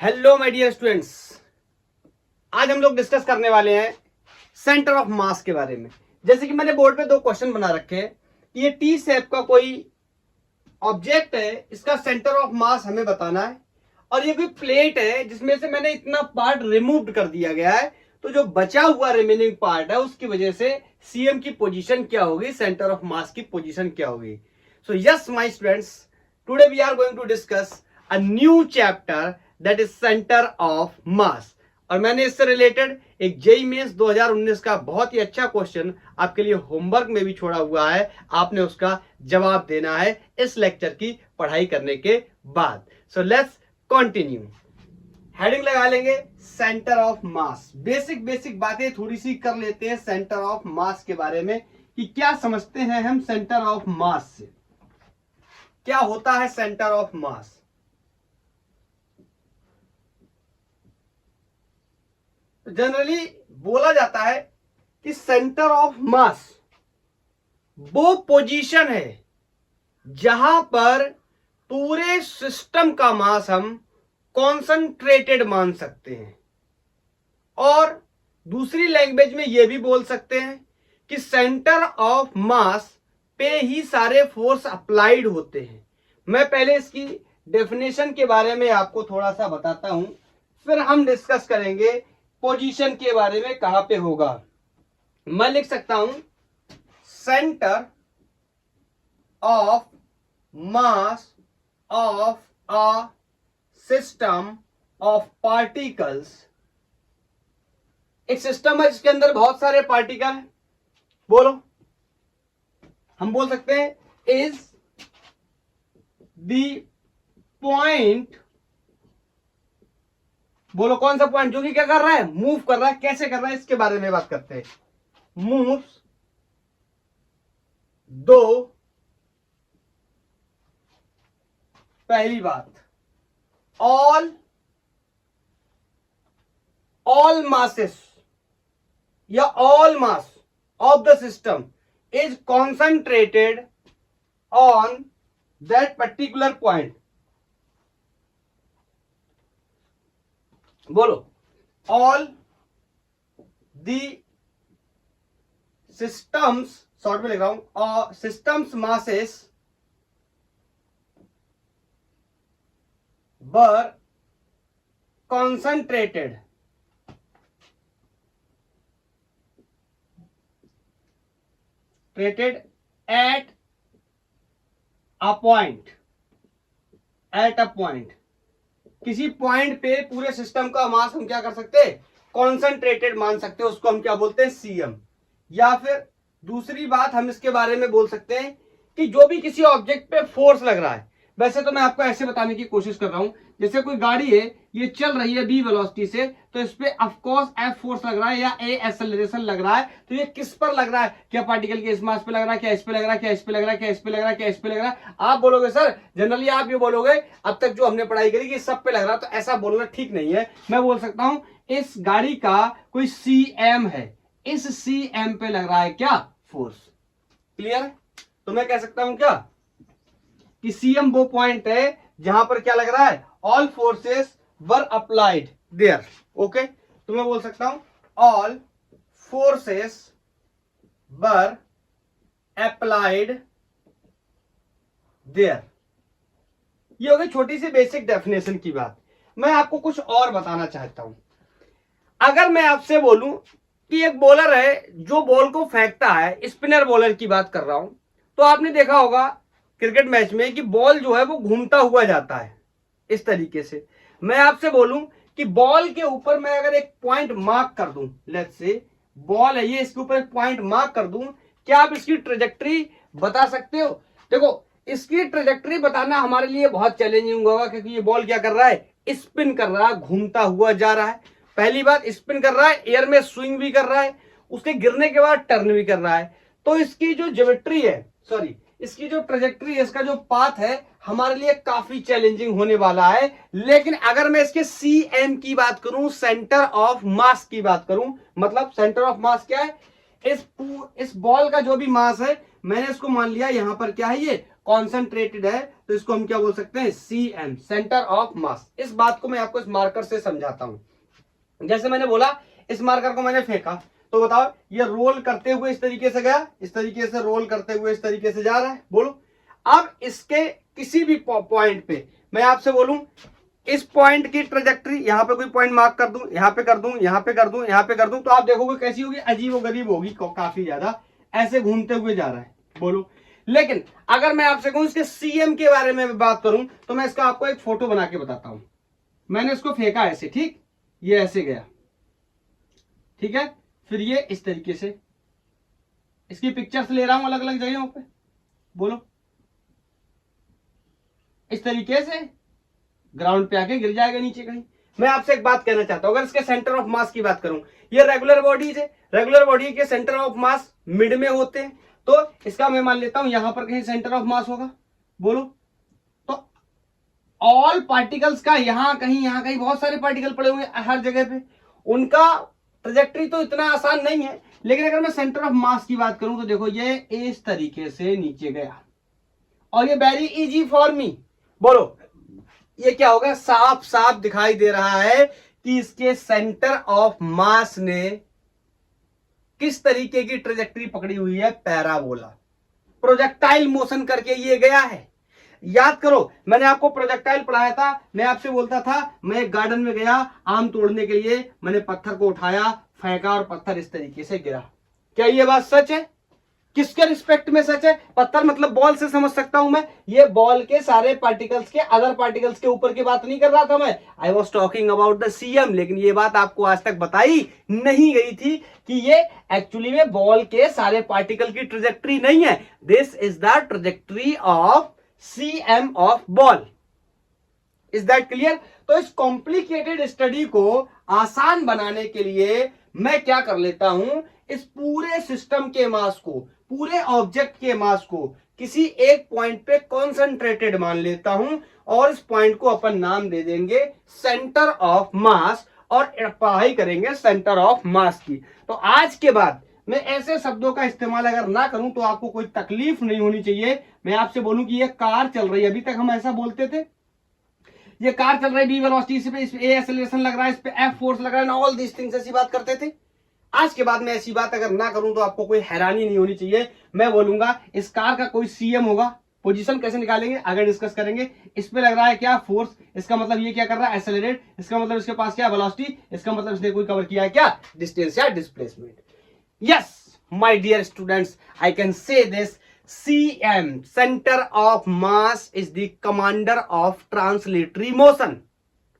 Hello my dear students, आज हम लोग डिस्कस करने वाले हैं सेंटर ऑफ मास के बारे में। जैसे कि मैंने बोर्ड पे दो क्वेश्चन बना रखे हैं। ये टी शेप का कोई ऑब्जेक्ट है, इसका सेंटर ऑफ मास हमें बताना है। और ये कोई प्लेट है जिसमें से मैंने इतना पार्ट रिमूव कर दिया गया है, तो जो बचा हुआ रिमेनिंग पार्ट है उसकी वजह से सीएम की पोजीशन क्या होगी, सेंटर ऑफ मास की पोजीशन क्या होगी। So yes my students, today we are going to discuss a new chapter that is centre of mass. और मैंने इससे रिलेटेड एक जेईई मेंस 2019 का बहुत ही अच्छा क्वेश्चन आपके लिए होमवर्क में भी छोड़ा हुआ है। आपने उसका जवाब देना है इस लेक्चर की पढ़ाई करने के बाद। So let's continue. हेडिंग लगा लेंगे सेंटर ऑफ मास। बेसिक बातें थोड़ी सी कर लेते हैं सेंटर ऑफ मास के बारे में कि क्या समझते हैं हम सेंटर ऑफ मास से, क्या होता है सेंटर ऑफ मास। जनरली बोला जाता है कि सेंटर ऑफ मास वो पोजीशन है जहां पर पूरे सिस्टम का मास हम कॉन्सेंट्रेटेड मान सकते हैं। और दूसरी लैंग्वेज में यह भी बोल सकते हैं कि सेंटर ऑफ मास पे ही सारे फोर्स अप्लाइड होते हैं। मैं पहले इसकी डेफिनेशन के बारे में आपको थोड़ा सा बताता हूं, फिर हम डिस्कस करेंगे पोजीशन के बारे में कहां पे होगा। मैं लिख सकता हूं centre of mass of a system of particles. एक सिस्टम है जिसके अंदर बहुत सारे पार्टिकल हैं। बोलो, हम बोल सकते हैं इज द पॉइंट। बोलो कौन सा पॉइंट जो कि क्या कर रहा है, मूव कर रहा है। कैसे कर रहा है इसके बारे में बात करते हैं। मूव्स दो, पहली बात, ऑल masses या all mass of the system is concentrated on that particular point. बोलो, all the systems, शॉर्ट में लिख रहा हूं, systems masses were concentrated at a point, किसी पॉइंट पे पूरे सिस्टम का मास हम क्या कर सकते हैं, कॉन्सेंट्रेटेड मान सकते हैं। उसको हम क्या बोलते हैं, सीएम। या फिर दूसरी बात हम इसके बारे में बोल सकते हैं कि जो भी किसी ऑब्जेक्ट पे फोर्स लग रहा है। वैसे तो मैं आपको ऐसे बताने की कोशिश कर रहा हूं, जैसे कोई गाड़ी है, ये चल रही है बी वेलोसिटी से, तो इस पे ऑफकोर्स एफ फोर्स लग रहा है या ए एक्सेलरेशन लग रहा है। तो ये किस पर लग रहा है, क्या पार्टिकल के इस मास पे लग रहा है, क्या इस पे लग रहा है, क्या इस पे लग रहा है, क्या इस पे लग रहा है, क्या इस पे लग रहा है। आप बोलोगे सर, जनरली आप ये बोलोगे अब तक जो हमने पढ़ाई करी कि सब पे लग रहा है, तो ऐसा बोलना ठीक नहीं है। मैं बोल सकता हूं इस गाड़ी का कोई सीएम है, इस सीएम पे लग रहा है क्या, फोर्स। क्लियर है? तो मैं कह सकता हूं क्या कि सीएम वो पॉइंट है जहां पर क्या लग रहा है, all forces were applied there. Okay, तो मैं बोल सकता हूं all forces were applied there. ये हो गई छोटी सी बेसिक डेफिनेशन की बात। मैं आपको कुछ और बताना चाहता हूं। अगर मैं आपसे बोलूं कि एक बॉलर है जो बॉल को फेंकता है, स्पिनर बॉलर की बात कर रहा हूं, तो आपने देखा होगा क्रिकेट मैच में कि बॉल जो है वो घूमता हुआ जाता है इस तरीके से। मैं आपसे बोलूं कि बॉल के ऊपर मैं अगर एक पॉइंट मार्क कर दूं, लेट्स से बॉल है ये, इसके ऊपर एक पॉइंट मार्क कर दूं, क्या आप इसकी ट्रेजेक्टरी बता सकते हो? देखो, इसकी ट्रेजेक्टरी बताना हमारे लिए बहुत चैलेंजिंग होगा, क्योंकि ये बॉल क्या कर रहा है, स्पिन कर रहा है, घूमता हुआ जा रहा है। पहली बात, स्पिन कर रहा है, एयर में स्विंग भी कर रहा है, उसके गिरने के बाद टर्न भी कर रहा है। तो इसकी जो ज्योमेट्री है, सॉरी इसकी जो ट्रेजेक्टरी है, इसका जो पाथ है, हमारे लिए काफी चैलेंजिंग होने वाला है। लेकिन अगर मैं इसके सीएम की बात करूं, सेंटर ऑफ मास की बात करूं, मतलब सेंटर ऑफ मास क्या है, इस बॉल का जो भी मास है, मैंने इसको मान लिया यहां पर क्या है, ये कॉन्सेंट्रेटेड है, तो इसको हम क्या बोल सकते हैं, CM, सेंटर ऑफ मास। इस बात को मैं आपको इस मार्कर से समझाता हूं। जैसे मैंने बोला इस मार्कर को मैंने फेंका, तो बताओ ये रोल करते हुए इस तरीके से गया, इस तरीके से रोल करते हुए इस तरीके से जा रहा है। बोलो अब इसके किसी भी पॉइंट पे मैं आपसे बोलूं इस पॉइंट की ट्रेजेक्टरी, यहां पे कोई पॉइंट मार्क कर दूं, यहां पे कर दूं, यहां पे कर दूं, यहां पे कर दूं, तो आप देखोगे कैसी होगी, अजीब गरीब होगी, काफी ज्यादा ऐसे घूमते हुए जा रहा है। बोलो लेकिन अगर मैं आपसे कहूं इसके CM के बारे में बात करूं, तो मैं इसका आपको एक फोटो बना के बताता हूं। मैंने इसको फेंका ऐसे, ठीक, ये ऐसे गया, ठीक है, फिर ये इस तरीके से, इसकी पिक्चर्स ले रहा हूं अलग अलग जगहों पे। बोलो इस तरीके से ग्राउंड पे आके गिर जाएगा नीचे कहीं। मैं आपसे एक बात कहना चाहता हूं, अगर इसके सेंटर ऑफ मास की बात करूं, ये रेगुलर बॉडीज है, रेगुलर बॉडी के सेंटर ऑफ मास मिड में होते हैं, तो इसका मैं मान लेता हूं यहां पर कहीं सेंटर ऑफ मास होगा। बोलो तो ऑल पार्टिकल्स का यहां कहीं बहुत सारे पार्टिकल पड़े हुए हर जगह पे, उनका ट्रेजेक्टरी तो इतना आसान नहीं है। लेकिन अगर मैं सेंटर ऑफ मास की बात करूं तो देखो ये इस तरीके से नीचे गया और ये वेरी इजी फॉर मी। बोलो ये क्या होगा, साफ साफ दिखाई दे रहा है कि इसके सेंटर ऑफ मास ने किस तरीके की ट्रेजेक्टरी पकड़ी हुई है, पैराबोला, प्रोजेक्टाइल मोशन करके ये गया है। याद करो मैंने आपको प्रोजेक्टाइल पढ़ाया था, मैं आपसे बोलता था मैं एक गार्डन में गया आम तोड़ने के लिए, मैंने पत्थर को उठाया, फेंका और पत्थर इस तरीके से गिरा। क्या ये बात सच है? किसके रिस्पेक्ट में सच है? पत्थर मतलब बॉल से समझ सकता हूं मैं, ये बॉल के सारे पार्टिकल्स के अदर पार्टिकल्स के ऊपर की बात नहीं कर रहा था मैं, I was talking about the CM। लेकिन ये बात आपको आज तक बताई नहीं गई थी कि ये एक्चुअली में बॉल के सारे पार्टिकल की ट्रेजेक्टरी नहीं है, this is the trajectory of CM of ball. Is that clear? तो इस कॉम्प्लिकेटेड स्टडी को आसान बनाने के लिए मैं क्या कर लेता हूं, इस पूरे सिस्टम के मास को, पूरे ऑब्जेक्ट के मास को किसी एक पॉइंट पे कॉन्सेंट्रेटेड मान लेता हूं और इस पॉइंट को अपन नाम दे देंगे सेंटर ऑफ मास और पढ़ाई करेंगे सेंटर ऑफ मास की। तो आज के बाद मैं ऐसे शब्दों का इस्तेमाल अगर ना करूं तो आपको कोई तकलीफ नहीं होनी चाहिए। मैं आपसे बोलूं कि ये कार चल रही है, अभी तक हम ऐसा बोलते थे, ये कार चल रही है, B वेलोसिटी, इस पे A एक्सेलरेशन लग रहा है, इस पे F फोर्स लग रहा है, ऑल दीस थिंग्स, ऐसी बात करते थे। आज के बाद मैं ऐसी बात अगर ना करूं तो आपको कोई हैरानी नहीं होनी चाहिए। मैं बोलूंगा इस कार का कोई CM होगा, पोजीशन कैसे निकालेंगे आगे डिस्कस करेंगे। इस पे लग रहा है क्या, फोर्स, इसका मतलब ये क्या कर रहा है, एक्सेलरेट, इसका मतलब इसके पास क्या, वेलोसिटी, इसका मतलब इसने कोई कवर किया है क्या, डिस्टेंस या displacement. Yes my dear students, I can say this, CM, centre of mass, is the commander of translatory motion.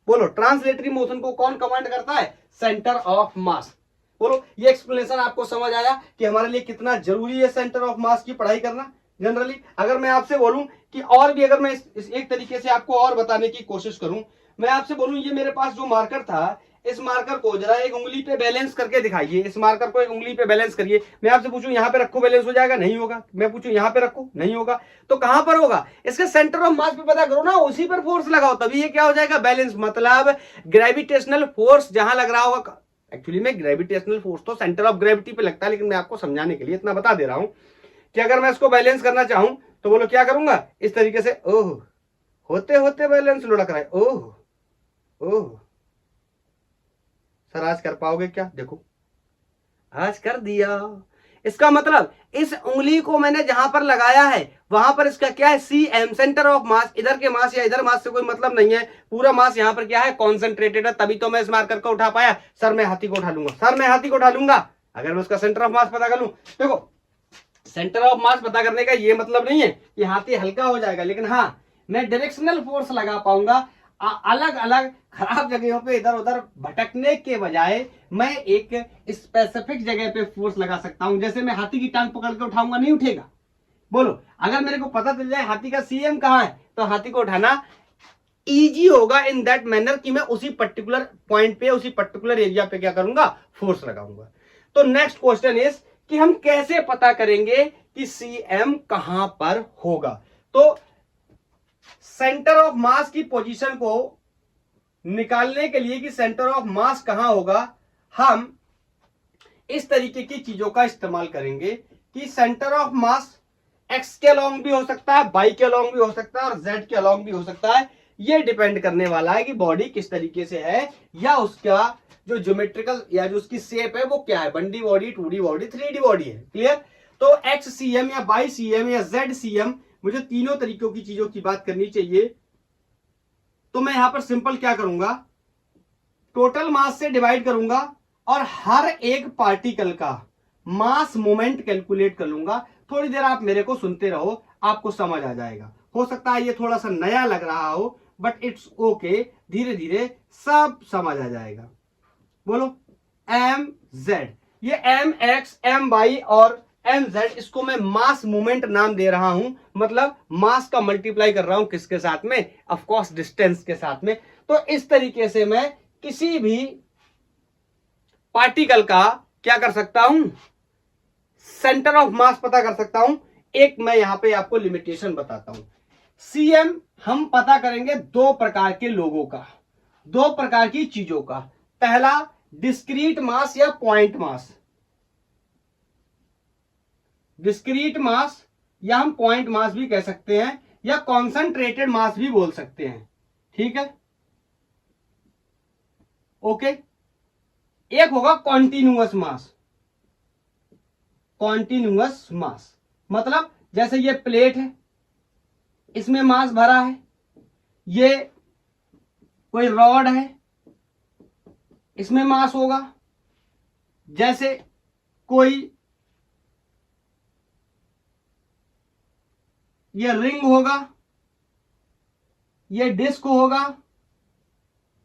बोलो ट्रांसलेटरी मोशन को कौन कमांड करता है, सेंटर ऑफ मास। बोलो ये एक्सप्लेनेशन आपको समझ आया कि हमारे लिए कितना जरूरी है सेंटर ऑफ मास की पढ़ाई करना। जनरली अगर मैं आपसे बोलूं कि और भी अगर मैं इस एक तरीके से आपको और बताने की कोशिश करूं, मैं आपसे बोलूं ये मेरे पास जो मार्कर था, इस मार्कर को जरा एक उंगली पे बैलेंस करके दिखाइए, इस मार्कर को एक उंगली पे बैलेंस करिए। मैं आपसे पूछूं यहां पे रखो, बैलेंस हो जाएगा, नहीं होगा। मैं पूछूं यहां पे रखो, नहीं होगा। तो कहां पर होगा, इसके सेंटर ऑफ मास पे पता करो ना, उसी पर फोर्स लगाओ, तभी ये क्या हो जाएगा, बैलेंस। मतलब ग्रेविटेशनल फोर्स जहां लग रहा होगा, एक्चुअली में ग्रेविटेशनल फोर्स तो सेंटर ऑफ ग्रेविटी पे लगता है, लेकिन मैं आपको समझाने के लिए इतना बता दे रहा हूं कि अगर मैं इसको बैलेंस करना चाहूं तो बोलो क्या करूंगा, इस तरीके से, ओह होते होते बैलेंस लुढ़क रहा है, ओह ओह सर आज कर पाओगे क्या, देखो आज कर दिया। इसका मतलब इस उंगली को मैंने जहां पर लगाया है वहां पर इसका क्या है, CM, सेंटर ऑफ मास। इधर के मास या इधर मास से कोई मतलब नहीं है, पूरा मास यहां पर क्या है, कॉन्सेंट्रेटेड है, तभी तो मैं इस मार्कर को उठा पाया। सर मैं हाथी को उठा लूंगा, सर मैं हाथी को उठा लूंगा अगर मैं उसका सेंटर ऑफ मास पता कर लूं। देखो सेंटर ऑफ मास पता करने का ये मतलब नहीं है कि हाथी हल्का हो जाएगा, लेकिन हाँ मैं डायरेक्शनल फोर्स लगा पाऊंगा। अलग अलग खराब जगहों पे इधर उधर भटकने के बजाय मैं एक स्पेसिफिक जगह पे फोर्स लगा सकता हूं। जैसे मैं हाथी की टांग पकड़ के उठाऊंगा, नहीं उठेगा। बोलो अगर मेरे को पता चल जाए हाथी का CM कहां है, तो हाथी को उठाना इजी होगा इन दैट मैनर कि मैं उसी पर्टिकुलर पॉइंट पे, उसी पर्टिकुलर एरिया पे क्या करूंगा, फोर्स लगाऊंगा। तो नेक्स्ट क्वेश्चन इज कि हम कैसे पता करेंगे कि CM कहां पर होगा। तो सेंटर ऑफ मास की पोजीशन को निकालने के लिए कि सेंटर ऑफ मास कहां होगा, हम इस तरीके की चीजों का इस्तेमाल करेंगे कि सेंटर ऑफ मास एक्स के अलोंग भी हो सकता है, वाई के अलोंग भी हो सकता है और जेड के अलोंग भी हो सकता है। ये डिपेंड करने वाला है कि बॉडी किस तरीके से है या उसका जो ज्योमेट्रिकल या जो उसकी शेप है वो क्या है, 1D body, 2D body, 3D body है। क्लियर? तो एक्स सीएम या वाई सीएम या जेड सीएम, मुझे तीनों तरीकों की चीजों की बात करनी चाहिए। तो मैं यहां पर सिंपल क्या करूंगा, टोटल मास से डिवाइड करूंगा और हर एक पार्टिकल का मास मोमेंट कैलकुलेट कर लूंगा। थोड़ी देर आप मेरे को सुनते रहो, आपको समझ आ जाएगा। हो सकता है ये थोड़ा सा नया लग रहा हो, बट इट्स ओके, धीरे धीरे सब समझ आ जाएगा। बोलो एम जेड, ये एम एक्स एम वाई और एम जेड, इसको मैं मास मूवमेंट नाम दे रहा हूं। मतलब मास का मल्टीप्लाई कर रहा हूं किसके साथ में, ऑफ कोर्स डिस्टेंस के साथ में। तो इस तरीके से मैं किसी भी पार्टिकल का क्या कर सकता हूं, सेंटर ऑफ मास पता कर सकता हूं। एक मैं यहां पे आपको लिमिटेशन बताता हूं। सीएम हम पता करेंगे दो प्रकार के लोगों का, दो प्रकार की चीजों का। पहला डिस्क्रीट मास या पॉइंट मास, डिस्क्रीट मास या हम पॉइंट मास भी कह सकते हैं या कॉन्सेंट्रेटेड मास भी बोल सकते हैं। ठीक है, ओके। एक होगा कॉन्टिन्यूअस मास, कॉन्टिन्यूअस मास मतलब जैसे ये प्लेट है, इसमें मास भरा है, ये कोई रॉड है, इसमें मास होगा। जैसे कोई ये रिंग होगा, ये डिस्क होगा,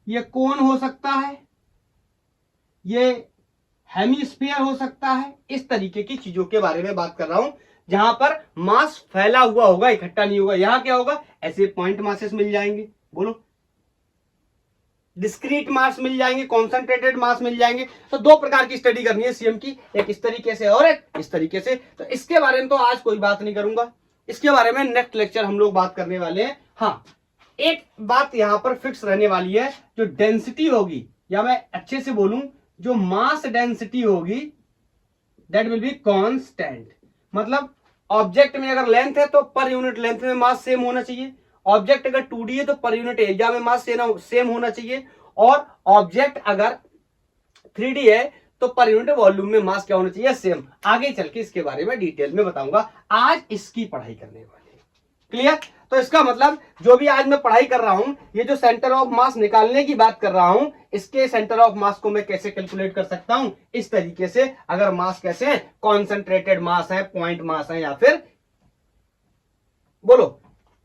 ये कोन हो सकता है, ये हेमिस्फीयर हो सकता है। इस तरीके की चीजों के बारे में बात कर रहा हूं जहां पर मास फैला हुआ होगा, इकट्ठा नहीं होगा। यहां क्या होगा, ऐसे पॉइंट मासेस मिल जाएंगे। बोलो, डिस्क्रीट मास मिल जाएंगे, कॉन्सेंट्रेटेड मास मिल जाएंगे। तो दो प्रकार की स्टडी करनी है सीएम की, एक इस तरीके से और एक इस तरीके से। तो इसके बारे में तो आज कोई बात नहीं करूंगा, इसके बारे में नेक्स्ट लेक्चर हम लोग बात करने वाले हैं। हाँ, एक बात यहां पर फिक्स रहने वाली है, जो डेंसिटी होगी, या मैं अच्छे से बोलूं जो मास डेंसिटी होगी, दैट विल बी कांस्टेंट। मतलब ऑब्जेक्ट में अगर लेंथ है तो पर यूनिट लेंथ में मास सेम होना चाहिए। ऑब्जेक्ट अगर 2D है तो पर यूनिट एरिया में मास सेम होना चाहिए। और ऑब्जेक्ट अगर 3D है तो पर यूनिट वॉल्यूम में मास क्या होना चाहिए, सेम। आगे चल के इसके बारे में डिटेल में बताऊंगा, आज इसकी पढ़ाई करने वाले। क्लियर? तो इसका मतलब जो भी आज मैं पढ़ाई कर रहा हूं, ये जो सेंटर ऑफ मास निकालने की बात कर रहा हूं, इसके सेंटर ऑफ मास को मैं कैसे कैलकुलेट कर सकता हूं, इस तरीके से। अगर मास कैसे है, कॉन्सेंट्रेटेड मास है, पॉइंट मास है, या फिर बोलो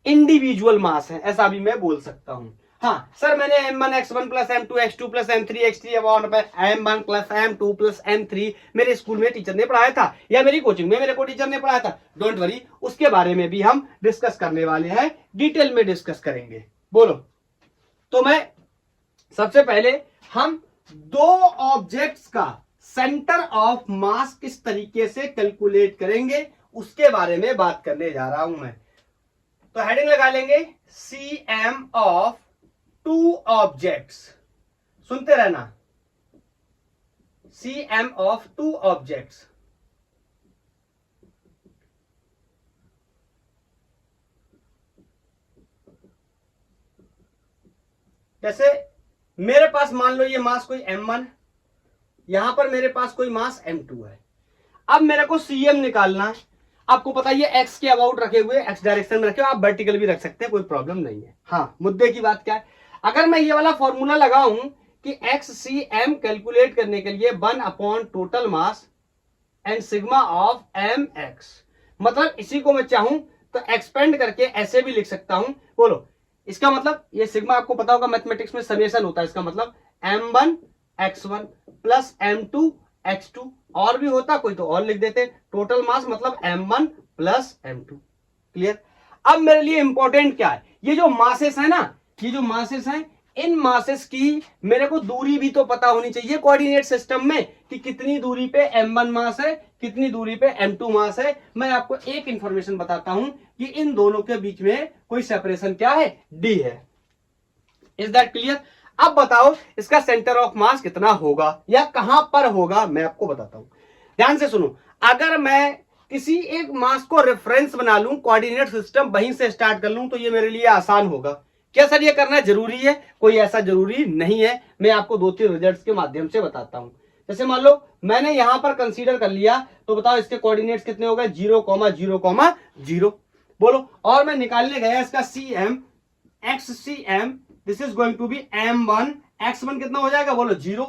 इंडिविजुअल मास है, ऐसा भी मैं बोल सकता हूं। हाँ सर, मैंने m1x1 plus m2 x2 plus m3 x3 m1 plus m2 plus m3 मेरे स्कूल में टीचर ने पढ़ाया था, या मेरी कोचिंग में मेरे को टीचर ने पढ़ाया था। डोंट वरी, उसके बारे में भी हम डिस्कस करने वाले हैं, डिटेल में डिस्कस करेंगे। बोलो, तो मैं सबसे पहले हम दो ऑब्जेक्ट्स का सेंटर ऑफ मास किस तरीके से कैलकुलेट करेंगे उसके बारे में बात करने जा रहा हूं मैं। तो हेडिंग लगा लेंगे, CM ऑफ टू ऑब्जेक्ट्स। सुनते रहना, CM ऑफ टू ऑब्जेक्ट्स। जैसे मेरे पास मान लो ये मास कोई m1, यहां पर मेरे पास कोई मास m2 है। अब मेरे को CM निकालना है। आपको पता है ये एक्स के अबाउट रखे हुए, एक्स डायरेक्शन में रखे हुए, आप वर्टिकल भी रख सकते हैं, कोई प्रॉब्लम नहीं है। हाँ, मुद्दे की बात क्या है, अगर मैं ये वाला फॉर्मूला लगाऊं कि XCM कैलकुलेट करने के लिए 1 upon total mass and sigma of MX, मतलब इसी को मैं चाहूं तो एक्सपेंड करके ऐसे भी लिख सकता हूं। बोलो, इसका मतलब ये सिग्मा आपको पता होगा मैथमेटिक्स में समेशन होता है, इसका मतलब M1 X1 plus M2 X2, और भी होता कोई तो और लिख देते। टोटल मास मतलब M1 प्लस M2। क्लियर? अब मेरे लिए इंपॉर्टेंट क्या है, ये जो मासेस है ना, ये जो मासेस हैं, इन मासेस की मेरे को दूरी भी तो पता होनी चाहिए कोऑर्डिनेट सिस्टम में, कि कितनी दूरी पे M1 मास है, कितनी दूरी पे M2 मास है। मैं आपको एक इंफॉर्मेशन बताता हूं कि इन दोनों के बीच में कोई सेपरेशन क्या है, D है। Is that clear? अब बताओ इसका सेंटर ऑफ मास कितना होगा या कहां पर होगा, मैं आपको बताता हूं। ध्यान से सुनो, अगर मैं किसी एक मास को रेफरेंस बना लूं, कोऑर्डिनेट सिस्टम वहीं से स्टार्ट कर लूं, तो ये मेरे लिए आसान होगा। क्या सर ये करना जरूरी है? कोई ऐसा जरूरी नहीं है, मैं आपको 2-3 रिजल्ट्स के माध्यम से बताता हूं। जैसे मान लो मैंने यहां पर कंसीडर कर लिया, तो बताओ इसके कोऑर्डिनेट्स कितने हो गए? 0,0,0। बोलो, और मैं निकालने गया इसका CM, XCM, this is going to be M1, X1 कितना हो जाएगा? बोलो 0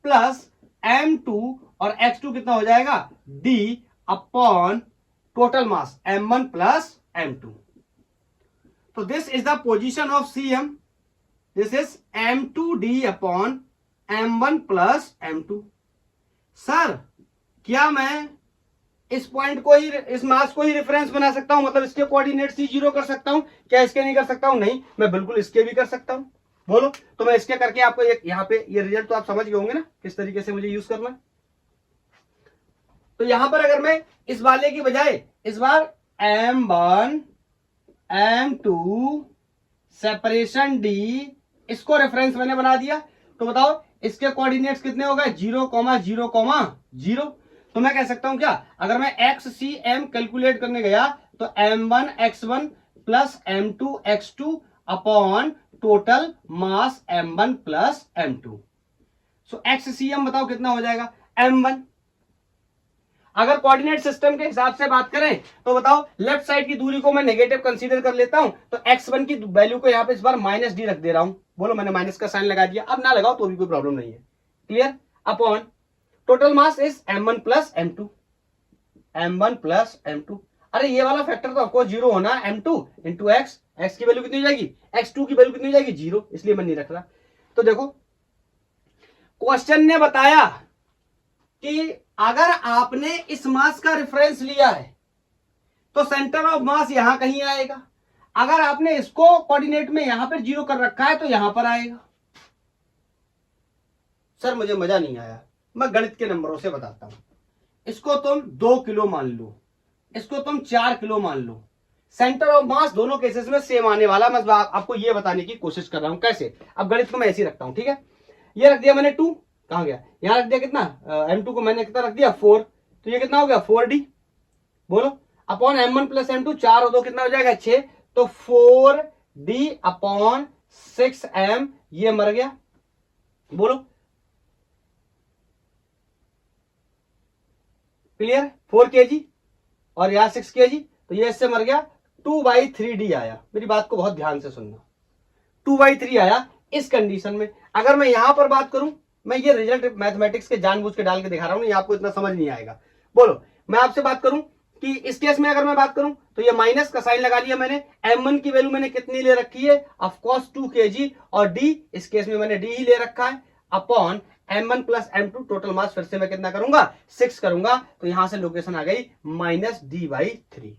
प्लस M2 और X2 कितना हो जाएगा? D upon total mass M1 plus M2। तो this is the position of CM, this is M2D upon M1 plus M2। Sir क्या मैं इस पॉइंट को ही, इस मास को ही रेफरेंस बना सकता हूं, मतलब इसके कोऑर्डिनेट्स ही 0 कर सकता हूं? क्या इसके नहीं कर सकता हूं? नहीं, मैं बिल्कुल इसके भी कर सकता हूं। बोलो, तो मैं इसके करके आपको यहां पे ये रिजल्ट तो आप समझ गए होंगे ना किस तरीके से मुझे यूज करना है। तो यहां पर अगर मैं इस वाले की बजाय इस बार M1 M2 सेपरेशन D इसको रेफरेंस मैंने बना दिया, तो बताओ इसके कोऑर्डिनेट्स कितने हो गए? 0,0,0। तो मैं कह सकता हूं क्या, अगर मैं XCM कैलकुलेट करने गया तो M1 X1 plus M2 X2 upon total mass M1 plus M2। सो XCM बताओ कितना हो जाएगा? M1। अगर कोऑर्डिनेट सिस्टम के हिसाब से बात करें तो बताओ लेफ्ट साइड की दूरी को मैं नेगेटिव कंसीडर कर लेता हूं, तो x1 की वैल्यू को यहां पे इस बार -d रख दे रहा हूं। बोलो, मैंने माइनस का साइन लगा दिया, अब ना लगाओ तो भी कोई प्रॉब्लम नहीं है। Clear? Upon total mass is M1 plus M2, M1 plus M2। अरे ये वाला फैक्टर तो ऑफकोर्स 0 होना, M2 इंटू एक्स, एक्स की वैल्यू कितनी हो जाएगी? x2 की वैल्यू कितनी हो जाएगी? 0, इसलिए मैं नहीं रख रहा। तो देखो क्वेश्चन ने बताया कि अगर आपने इस मास का रेफरेंस लिया है तो सेंटर ऑफ मास यहां कहीं आएगा, अगर आपने इसको कोऑर्डिनेट में यहां पर 0 कर रखा है तो यहां पर आएगा। सर मुझे मजा नहीं आया, मैं गणित के नंबरों से बताता हूं। इसको तुम 2 किलो मान लो, इसको तुम 4 किलो मान लो, सेंटर ऑफ मास दोनों केसेस में सेम आने वाला। मैं आपको ये बताने की कोशिश कर रहा हूं कैसे। अब गणित को मैं ऐसे ही रखता हूं, ठीक है? ये रख दिया मैंने 2, कहां गया? यहां रख दिया कितना? M2 को मैंने कितना रख दिया? 4, तो ये कितना हो गया? 4D। बोलो, अपॉन M1 प्लस M2, 4 और 2 कितना हो जाएगा? 6, तो 4D अपॉन 6M, ये मर गया। बोलो, क्लियर? 4 kg और यहां 6 kg, तो ये इससे मर गया। 2/3D आया। मेरी बात को बहुत ध्यान से सुनना, 2/3 आया इस कंडीशन में। अगर मैं यहां पर बात करूं, मैं ये रिजल्ट मैथमेटिक्स के जानबूझ के डाल के दिखा रहा हूं, ये आपको इतना समझ नहीं आएगा। बोलो, मैं आपसे बात करूं कि इस केस में अगर मैं बात करूं तो ये माइनस का साइन लगा लिया मैंने। M1 की वैल्यू मैंने कितनी ले रखी है? ऑफ कोर्स 2 kg, और D इस केस में मैंने D ही ले रखा है, upon M1 plus M2 total mass फिर से मैं कितना करूंगा? 6 करूंगा, तो यहां से लोकेशन आ गई -D/3।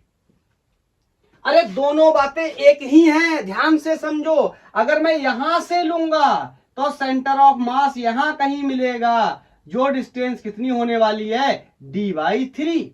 अरे दोनों बातें एक ही हैं, ध्यान से समझो। अगर मैं यहां से लूंगा तो सेंटर ऑफ मास यहां कहीं मिलेगा, जो डिस्टेंस कितनी होने वाली है? D/3।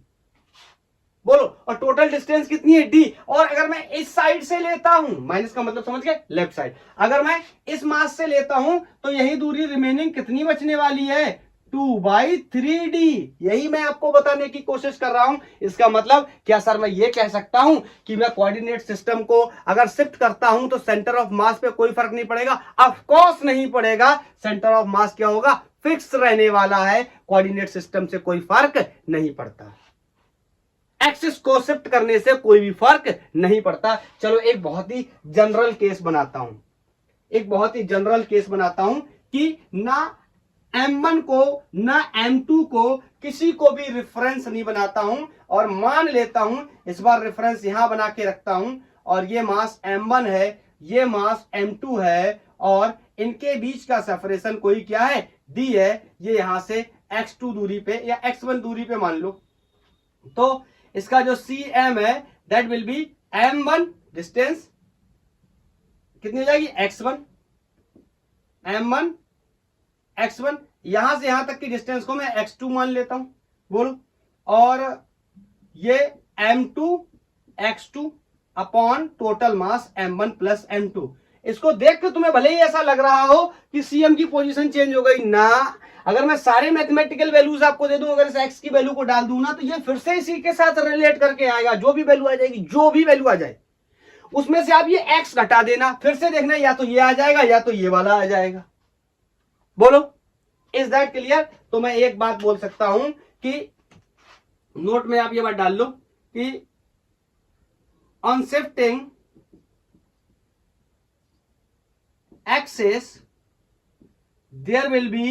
बोलो, और टोटल डिस्टेंस कितनी है? D। और अगर मैं इस साइड से लेता हूं, माइनस का मतलब समझ गए, लेफ्ट साइड, अगर मैं इस मास से लेता हूं तो यही दूरी रिमेनिंग कितनी बचने वाली है? 2/3D। यही मैं आपको बताने की कोशिश कर रहा हूं। इसका मतलब क्या सर मैं ये कह सकता हूं कि मैं कोऑर्डिनेट सिस्टम को अगर शिफ्ट करता हूं तो सेंटर ऑफ मास पे कोई फर्क नहीं पड़ेगा? ऑफ कोर्स नहीं पड़ेगा। सेंटर ऑफ मास क्या होगा? फिक्स रहने वाला है। कोऑर्डिनेट सिस्टम से कोई फर्क नहीं पड़ता, एक्सिस को शिफ्ट करने से कोई भी फर्क नहीं पड़ता। चलो एक बहुत ही जनरल केस बनाता हूं, एक बहुत ही जनरल केस बनाता हूं कि ना M1 को ना M2 को किसी को भी रेफरेंस नहीं बनाता हूं, और मान लेता हूं इस बार रेफरेंस यहां बना के रखता हूं, और ये मास M1 है, ये मास M2 है, और इनके बीच का सेपरेशन कोई क्या है? D है। ये यहां से X2 दूरी पे या X1 दूरी पे मान लो, तो इसका जो CM है that will be M1 distance कितनी हो जाएगी? X1, M1 X1, यहां से यहां तक की डिस्टेंस को मैं X2 मान लेता हूं। बोलो, और ये M2 X2 upon total mass M1 plus M2। इसको देख के तुम्हें भले ही ऐसा लग रहा हो कि CM की पोजीशन चेंज हो गई, ना, अगर मैं सारे मैथमेटिकल वैल्यूज आपको दे दूं, अगर इस एक्स की वैल्यू को डाल दूं ना, तो ये फिर से इसी के साथ रिलेट करके आएगा। जो भी वैल्यू आ जाएगी, जो भी वैल्यू आ जाए, उसमें से आप ये एक्स घटा देना, फिर से देखना या तो ये आ जाएगा या तो ये वाला आ जाएगा। बोलो, इज दैट क्लियर? तो मैं एक बात बोल सकता हूं कि नोट में आप ये बात डाल लो कि on shifting axis there will be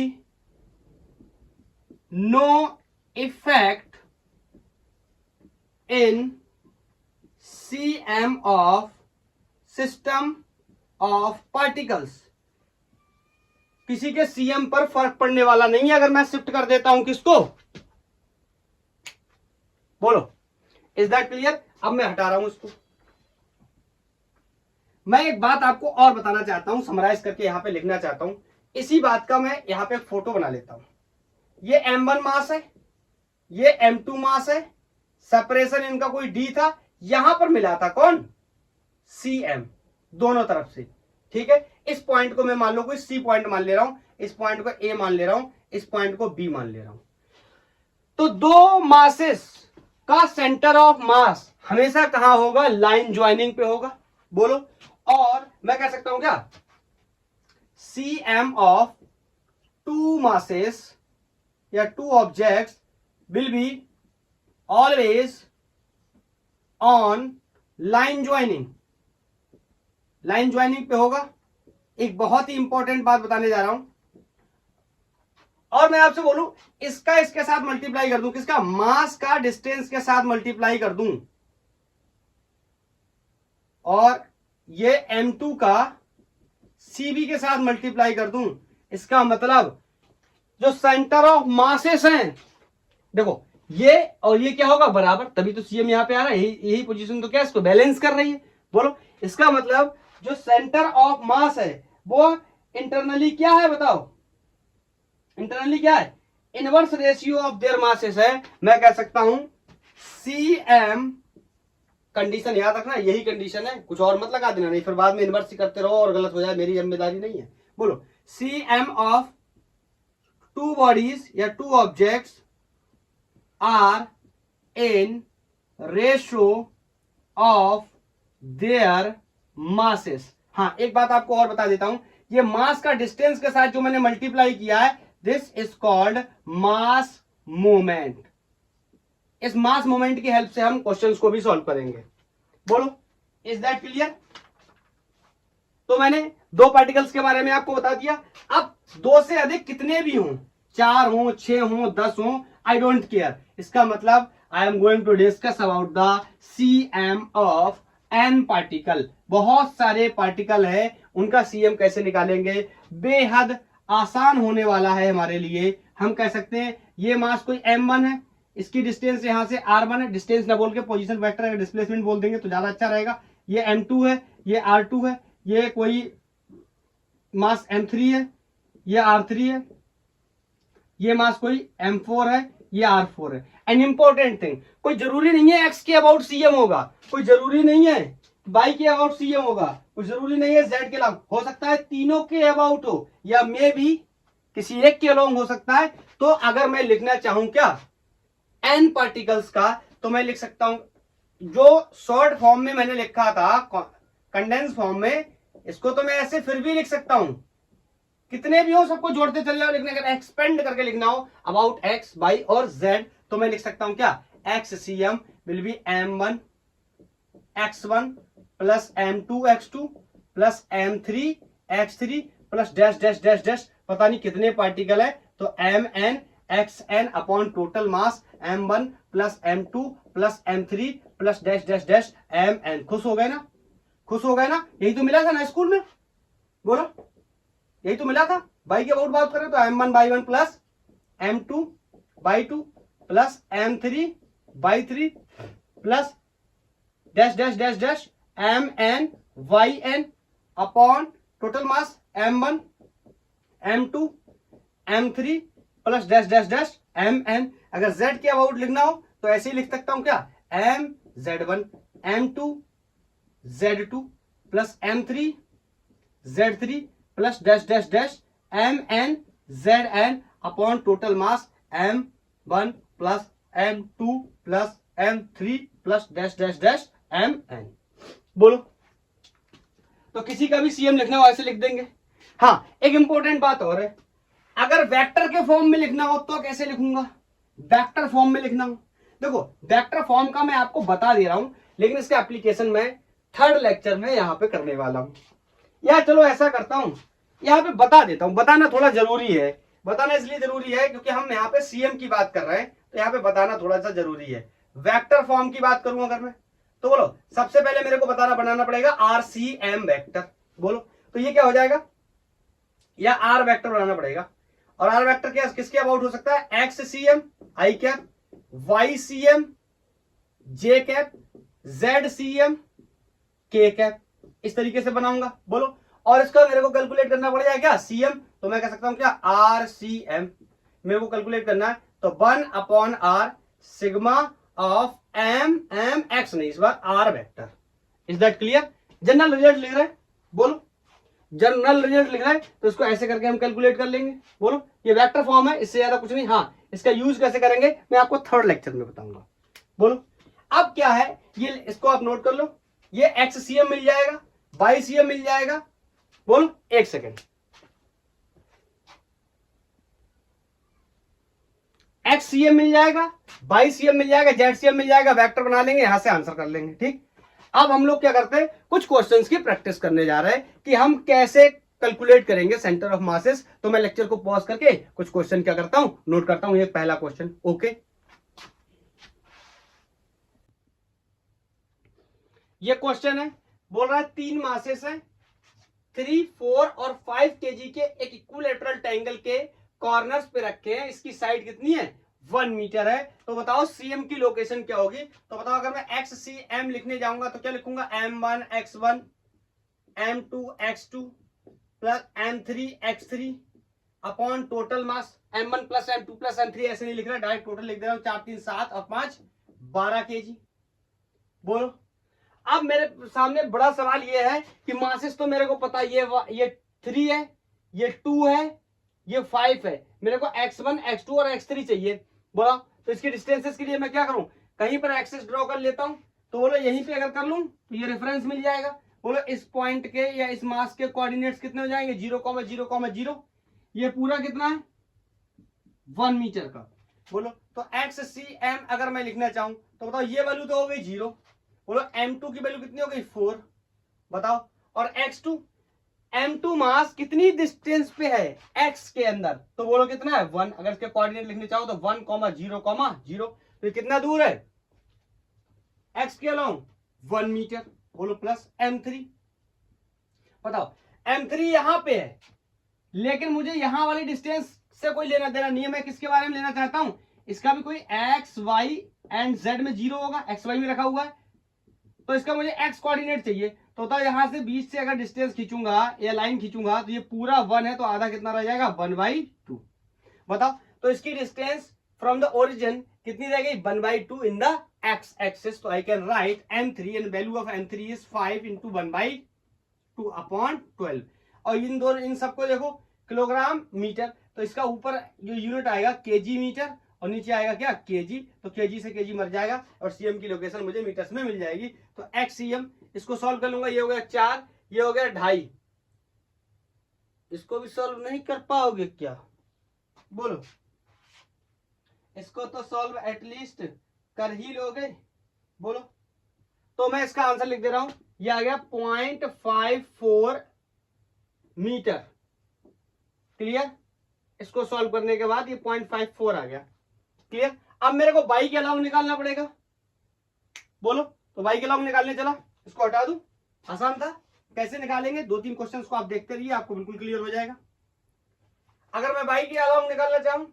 no effect in cm of system of particles। किसी के cm पर फर्क पड़ने वाला नहीं है अगर मैं शिफ्ट कर देता हूं किसको। बोलो, इज दैट क्लियर? अब मैं हटा रहा हूं इसको। मैं एक बात आपको और बताना चाहता हूं, समराइज करके यहां पे लिखना चाहता हूं। इसी बात का मैं यहां पे फोटो बना लेता हूं। ये m1 मास है, ये m2 मास है, सेपरेशन इनका कोई d था, यहां पर मिला था कौन? cm, दोनों तरफ से। ठीक है, इस पॉइंट को मैं मान लो कोई c पॉइंट मान ले रहा हूं, इस पॉइंट को a मान ले रहा हूं, इस पॉइंट को b मान ले रहा हूं। तो दो मासेस का सेंटर ऑफ मास हमेशा कहां होगा? लाइन ज्वाइनिंग पे होगा। बोलो, और मैं कह सकता हूं क्या? cm of two masses या two objects will be always on line joining। Line joining पे होगा। एक बहुत ही इंपॉर्टेंट बात बताने जा रहा हूं, और मैं आपसे बोलूं इसका इसके साथ मल्टीप्लाई कर दूं, किसका? मास का डिस्टेंस के साथ मल्टीप्लाई कर दूं, और ये m2 का cb के साथ मल्टीप्लाई कर दूं। इसका मतलब जो सेंटर ऑफ मासेस हैं, देखो ये और ये क्या होगा? बराबर, तभी तो cm यहां पे आ रहा है। यही पोजीशन तो क्या इसको बैलेंस कर रही है। बोलो, इसका मतलब जो सेंटर ऑफ मास है वो इंटरनली क्या है? बताओ, इंटरनली क्या है? Inverse ratio of their masses है। मैं कह सकता हूं cm, कंडीशन याद रखना, यही कंडीशन है, कुछ और मत लगा देना, नहीं फिर बाद में इन्वर्स करते रहो और गलत हो जाए, मेरी जिम्मेदारी नहीं है। बोलो, cm ऑफ टू बॉडीज या two objects are in ratio of their masses. हाँ, एक बात आपको और बता देता हूं, ये मास का डिस्टेंस के साथ जो मैंने मल्टीप्लाई किया है, this is called mass movement. इस मास मोमेंट की हेल्प से हम क्वेश्चंस को भी सॉल्व करेंगे। बोलो, इज दैट क्लियर? तो मैंने दो पार्टिकल्स के बारे में आपको बता दिया। अब दो से अधिक कितने भी हों, 4 हो, 6 हो, 10 हो, आई डोंट केयर। इसका मतलब I am going to discuss about the cm of n particle. बहुत सारे पार्टिकल है, उनका cm कैसे निकालेंगे? बेहद आसान होने वाला है हमारे लिए। हम कह सकते हैं ये मास कोई m1 है, इसकी डिस्टेंस यहां से r1 है, डिस्टेंस ना बोल के पोजीशन वेक्टर अगर डिस्प्लेसमेंट बोल देंगे तो ज्यादा अच्छा रहेगा। ये m2 है, ये r2 है, ये कोई मास m3 है, ये r3 है, ये मास कोई m4 है, ये r4 है। एन इंपॉर्टेंट थिंग, कोई जरूरी नहीं है x के अबाउट cm होगा, कोई जरूरी नहीं है y के अबाउट cm होगा, कोई जरूरी नहीं है z के अलाउंग, हो सकता है तीनों के अबाउट हो, या मे भी किसी एक के अलाउंग हो सकता है। तो अगर मैं लिखना चाहूं क्या n पार्टिकल्स का, तो मैं लिख सकता हूं, जो शॉर्ट फॉर्म में मैंने लिखा था कंडेंस फॉर्म में, इसको तो मैं ऐसे फिर भी लिख सकता हूं, कितने भी हो सबको जोड़ते चल जाओ। लेकिन अगर एक्सपेंड करके लिखना हो अबाउट x, y और z, तो मैं लिख सकता हूं क्या? xcm will be m1 x1 plus m2 x2 plus m3 x3 plus dash dash dash dash, पता नहीं कितने पार्टिकल है, तो mn xn upon total mass m1 plus m2 plus m3 plus dash dash dash mn। खुश हो गए ना? खुश हो गए ना? यही तो मिला था ना स्कूल में। बोलो, यही तो मिला था। बाई के अबाउट बात करें तो m1 by 1 plus m2 by 2 plus m3 by 3 plus dash dash dash dash mn yn upon total mass m1 m2 m3 plus dash dash dash mn। अगर z के अबाउट लिखना हो तो ऐसे ही लिख सकता हूं क्या? m z1 m2 z2 plus m3 z3 plus dash dash dash mn zn upon total mass m1 plus m2 plus m3 plus dash dash dash mn। बोलो, तो किसी का भी सीएम लिखना हो ऐसे लिख देंगे। हाँ, एक इंपॉर्टेंट बात और है, अगर वेक्टर के फॉर्म में लिखना हो तो कैसे लिखूंगा? वेक्टर फॉर्म में लिखना हो, देखो वेक्टर फॉर्म का मैं आपको बता दे रहा हूं, लेकिन इसका एप्लीकेशन मैं थर्ड लेक्चर में यहां पे करने वाला हूं। या चलो ऐसा करता हूं, यहां पे बता देता हूं, बताना थोड़ा जरूरी है। बताना इसलिए जरूरी है क्योंकि हम यहाँ पे सीएम की बात कर रहे हैं, तो यहाँ पे बताना थोड़ा सा जरूरी है। वेक्टर फॉर्म की बात करूं अगर मैं, तो बोलो सबसे पहले मेरे को बनाना पड़ेगा आरसीएम वेक्टर। बोलो, तो ये क्या हो जाएगा? या आर वेक्टर बनाना पड़ेगा। और आर वेक्टर क्या किसके अबाउट हो सकता है? एक्स सीएम आई कैप, वाई सीएम जे कैप, जेड सीएम के कैप, इस तरीके से बनाऊंगा। बोलो, और इसका मेरे को कैलकुलेट करना पड़ेगा क्या? सीएम, तो मैं कह सकता हूं क्या? आर सीएम मेरे को कैलकुलेट करना है, तो 1/r sigma of M x, नहीं इस बार r vector. Is that clear? General result लिख रहे हैं, बोलो जनरल रिजल्ट लिख रहा है, तो इसको ऐसे करके हम कैलकुलेट कर लेंगे। बोलो, ये वेक्टर फॉर्म है, इससे ज्यादा कुछ नहीं। हाँ, इसका यूज कैसे करेंगे मैं आपको थर्ड लेक्चर में बताऊंगा। बोलो, अब क्या है ये, इसको आप नोट कर लो, ये एक्स सीएम मिल जाएगा, वाई सीएम मिल जाएगा। बोलो, एक सेकेंड, एक्स सीएम मिल जाएगा, वाई सीएम मिल जाएगा, जेड सीएम मिल जाएगा, वेक्टर बना लेंगे, यहां से आंसर कर लेंगे। ठीक, अब हम लोग क्या करते हैं, कुछ क्वेश्चंस की प्रैक्टिस करने जा रहे हैं कि हम कैसे कैलकुलेट करेंगे सेंटर ऑफ मासेस। तो मैं लेक्चर को पॉज करके कुछ क्वेश्चन क्या करता हूं, नोट करता हूं। ये पहला क्वेश्चन, ओके, ये क्वेश्चन है, बोल रहा है 3 मासेस हैं, 3, 4 और 5 केजी के एक इक्विलेटरल ट्रायंगल के कॉर्नर्स पे रखे हैं, इसकी साइड कितनी है? 1 मीटर है। तो बताओ सीएम की लोकेशन क्या होगी? तो बताओ, अगर मैं एक्स सी एम लिखने जाऊंगा तो क्या लिखूंगा? m1 x1 m2 x2 plus m3 x3 upon total mass m1 plus m2 plus m3, ऐसे नहीं लिख रहा, डायरेक्ट टोटल लिख दे रहा हूं, 4 3 7 और 5 12 केजी। बोलो, अब मेरे सामने बड़ा सवाल ये है कि मासेस तो मेरे को पता, ये 3 है, ये 2 है, ये 5 है, मेरे को x1 x2 और x3 चाहिए। बोला, तो इसकी डिस्टेंसेस के लिए मैं क्या करूं? कहीं पर एक्सेस ड्रॉ कर लेता हूं। तो बोलो, यहीं पे अगर कर लूं तो ये रेफरेंस मिल जाएगा। बोलो, इस पॉइंट के या इस मास के कोऑर्डिनेट्स कितने हो जाएंगे? 0,0,0। ये पूरा कितना है? 1 मीटर का। बोलो, तो एक्स सी एम अगर मैं लिखना चाहूं तो बताओ, ये वैल्यू तो हो गई 0। बोलो, m2 की वैल्यू कितनी हो गई? 4। बताओ, और x2, m2 मास कितनी डिस्टेंस पे है x के अंदर? तो बोलो कितना है? 1। अगर इसके कोऑर्डिनेट लिखने चाहो तो 1,0,0, तो ये कितना दूर है x के अलोंग? 1 मीटर। बोलो, प्लस m3। बताओ, m3 यहां पे है, लेकिन मुझे यहां वाली डिस्टेंस से कोई लेना देना नहीं है। मैं किसके बारे में लेना चाहता हूं? इसका भी कोई x y एंड z में 0 होगा, x y में रखा हुआ है, तो इसका मुझे x कोऑर्डिनेट चाहिए। तो बताओ, यहां से बीच से अगर डिस्टेंस खींचूंगा या लाइन खींचूंगा तो ये पूरा 1 है, तो आधा कितना रह जाएगा? 1/2। बताओ, तो इसकी डिस्टेंस फ्रॉम द ओरिजिन कितनी रह गई? 1/2 इन द x एक्सिस। तो I can write m3 and value of m3 is 5 × 1/2 upon 12। और इन दोनों, इन सबको देखो किलोग्राम मीटर, तो इसका ऊपर जो यूनिट आएगा केजी मीटर और नीचे आएगा क्या? केजी। तो केजी से केजी मर जाएगा और सीएम की लोकेशन मुझे मीटर्स में मिल जाएगी। तो एक्स सीएम, इसको सॉल्व कर लूंगा, ये हो गया 4, ये हो गया 2.5। इसको भी सॉल्व नहीं कर पाओगे क्या? बोलो, इसको तो सॉल्व एटलीस्ट कर ही लोगे। बोलो, तो मैं इसका आंसर लिख दे रहा हूं, ये आ गया 0.54 मीटर। क्लियर? इसको सॉल्व करने के बाद ये 0.54 आ गया। क्लियर? अब मेरे को बाई के अलाउंग निकालना पड़ेगा। बोलो, तो बाई के अलाउंग निकालने चला, इसको हटा दूं, आसान था। कैसे निकालेंगे? 2-3 क्वेश्चंस को आप देखते रहिए, आपको बिल्कुल क्लियर हो जाएगा। अगर मैं बाई के अलाउंग निकालना चाहूं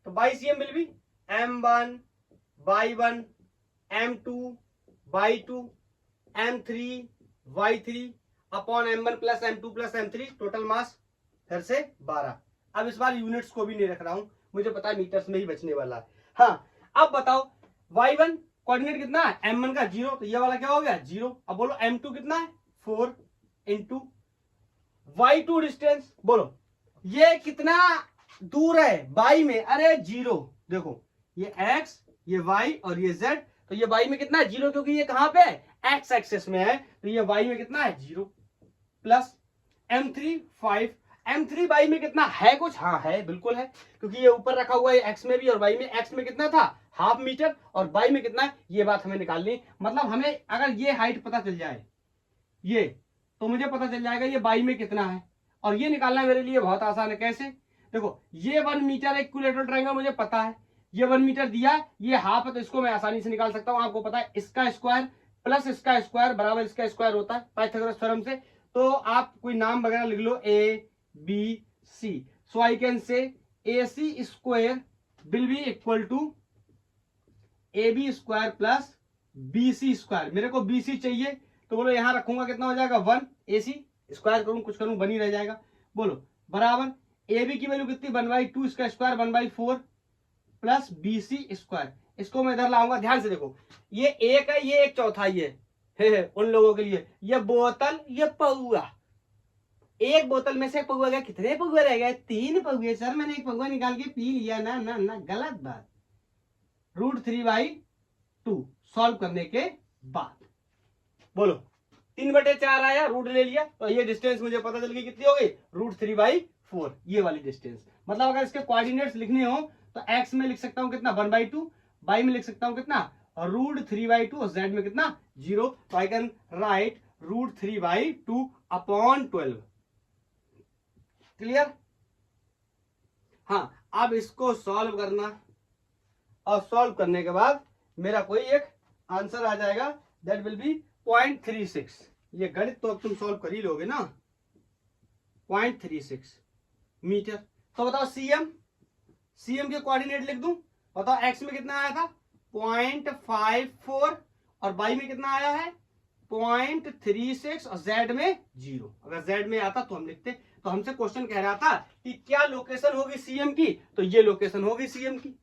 तो by CM will be m1 y1 m2 y2 m3 y3 upon m1 plus m2 plus m3, total mass फिर से 12। अब इस बार यूनिट्स को भी नहीं रख रहा हूं, मुझे पता है मीटर्स में ही बचने वाला है। हाँ, अब बताओ, y1 कोऑर्डिनेट कितना है? m1 का 0, तो ये वाला क्या हो गया? 0। अब बोलो, m2 कितना है? 4 × y2 डिस्टेंस। बोलो, ये कितना दूर है बाई में, अरे जीरो, देखो ये एक्स, ये वाई और ये जेड, तो ये वाई में कितना है जीरो, क्योंकि ये कहां पे है एक्स एक्सेस में है, तो ये वाई में कितना है zero. Plus M3 5, M3 Y में कितना है कुछ, हाँ है बिल्कुल है, क्योंकि ये ऊपर रखा हुआ है एक्स में भी, और वाई में, एक्स में कितना था हाफ मीटर और वाई में कितना है, ये बात हमें निकालनी। मतलब हमें अगर ये हाइट पता चल जाए ये, तो मुझे पता चल जाएगा ये वाई में कितना है, और ये निकालना मेरे लिए बहुत आसान है। कैसे, देखो ये 1 मीटर इक्विलेटरल ट्रायंगल मुझे पता है, ये 1 मीटर दिया, ये हाफ है, तो इसको मैं आसानी से निकाल सकता हूं। आपको पता है इसका स्क्वायर प्लस इसका स्क्वायर बराबर इसका स्क्वायर होता है पाइथागोरस थ्योरम से। तो आप कोई नाम वगैरह लिख लो, A B C, so I can say A C square will be equal to A B square plus B C square. मेरे को बी सी चाहिए, तो बोलो यहां रखूंगा कितना हो जाएगा 1, ए सी स्क्वायर करूं कुछ करूं बनी रह जाएगा, बोलो बराबर ए बी की वैल्यू कितनी 1/2 इसका square 1/4 plus B C square. इसको मैं इधर लाऊंगा, ध्यान से देखो, ये एक है, ये एक चौथाई है उन लोगों के लिए, ये बोतल ये पौआ, एक बोतल में से एक पौआ गया, कितने पौआ रह गए 3 पौए, सर मैंने एक पौआ निकाल के पी लिया ना ना ना, गलत बात। √3/2 सॉल्व करने के बाद बोलो 3/4 आया, रूट ले लिया, तो ये डिस्टेंस मुझे पता चल गई कितनी हो गई √3/4, ये वाली डिस्टेंस। मतलब अगर इसके कोऑर्डिनेट्स लिखने हो तो एक्स में लिख सकता हूं कितना 1/2, वाई में लिख सकता हूं कितना √3/2 और जेड में कितना 0, तो I can right √3/2 upon 12। Clear, हाँ अब इसको सॉल्व करना, और सॉल्व करने के बाद मेरा कोई एक आंसर आ जाएगा, दैट विल बी 0.36। ये गणित तो अब तुम सॉल्व कर ही लोगे ना, 0.36 मीटर। तो बताओ सीएम, सीएम के कोऑर्डिनेट लिख दूं, बताओ एक्स में कितना आया था 0.54 और वाई में कितना आया है 0.36 और जेड में 0। अगर जेड में आता तो हम लिखते, तो हमसे क्वेश्चन कह रहा था कि क्या लोकेशन होगी सीएम की, तो ये लोकेशन होगी सीएम की।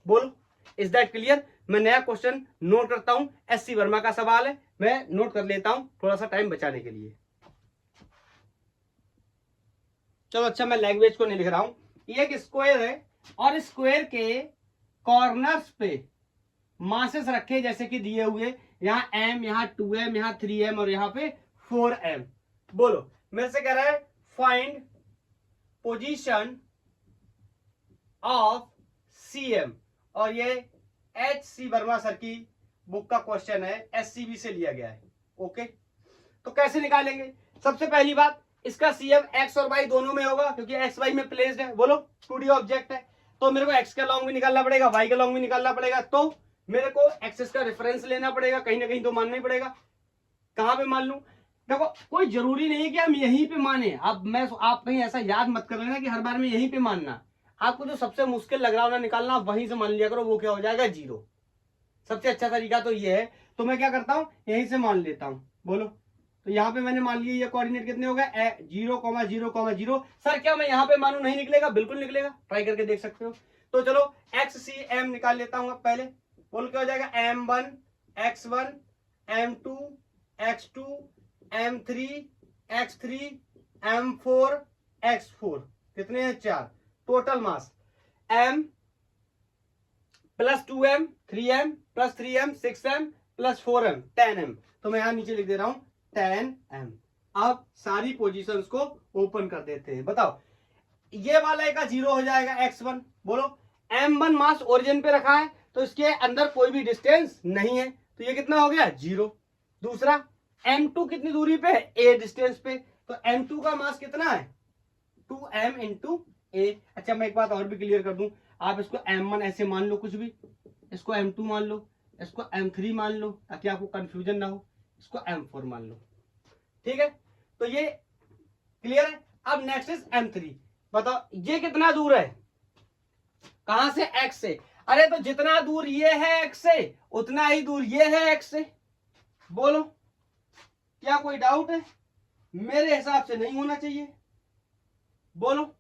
बोलो इज दैट क्लियर। मैं नया क्वेश्चन नोट करता हूं, एससी वर्मा का सवाल है, मैं नोट कर लेता हूं थोड़ा सा टाइम बचाने के लिए। चलो अच्छा, मैं लैंग्वेज को नहीं लिख रहा हूं, ये एक स्क्वायर है और स्क्वायर के कॉर्नर्स पे मासेस रखे जैसे कि दिए हुए, यहां m, यहां 2m, यहां 3m और यहां पे 4m। बोलो मेरे से कह रहा है फाइंड पोजीशन ऑफ cm, और ये HC वर्मा सर की बुक का क्वेश्चन है, SCB से लिया गया है। ओके, तो कैसे निकालेंगे, सबसे पहली बात इसका सीएम एक्स और वाई दोनों में होगा, क्योंकि एक्स वाई में प्लेस्ड है। बोलो 2D ऑब्जेक्ट है, तो मेरे को एक्स का लॉन्ग भी निकालना पड़ेगा, वाई का लॉन्ग भी निकालना पड़ेगा, तो मेरे को एक्सेस का रेफरेंस लेना पड़ेगा, कहीं ना कहीं तो मानना ही पड़ेगा। कहां पे मान लूं, देखो कोई जरूरी नहीं है कि हम यहीं पे माने, अब आप कहीं ऐसा याद मत कर लेना कि हर बार में यहीं पे मानना। आपको जो सबसे मुश्किल लग रहा हो ना निकालना, वहीं से मान लिया करो, वो क्या हो जाएगा 0। सबसे अच्छा तरीका तो ये है, तो मैं क्या करता हूं यहीं से मान लेता हूं। बोलो, तो यहाँ पे मैंने मान लिया ये कोऑर्डिनेट कितने हो गए 0,0,0। सर क्या मैं यहाँ पे मानू नहीं निकलेगा, बिल्कुल निकलेगा, ट्राई करके देख सकते हो। तो चलो XCM निकाल लेता हूँ पहले। बोल क्या हो जाएगा M1 X1 M2 X2 M3 X3 M4 X4, कितने हैं 4। Total mass M plus 2M 3M plus 3M 6M plus 4M 10M, तो मैं यहां नीचे लिख दे रहा हूं 10M। अब सारी पोजीशंस को ओपन कर देते हैं। बताओ ये वाला का 0 हो जाएगा X1। बोलो M1 मास ओरिजिन पे रखा है, तो इसके अंदर कोई भी डिस्टेंस नहीं है, तो ये कितना हो गया 0। दूसरा M2 कितनी दूरी पे है A डिस्टेंस पे, तो M2 का मास कितना है 2M इंटू A। अच्छा मैं एक बात और भी क्लियर कर दूं, आप इसको M1 ऐसे मान लो, कुछ भी, इसको M2 मान लो, इसको M3 मान लो, ताकि आपको कंफ्यूजन ना हो, इसको M4 मान लो, ठीक है। तो ये क्लियर है। अब नेक्स्ट इज M3। बताओ ये कितना दूर है, कहां से X से, अरे तो जितना दूर ये है X से उतना ही दूर ये है X से। बोलो क्या कोई डाउट है, मेरे हिसाब से नहीं होना चाहिए। बोलो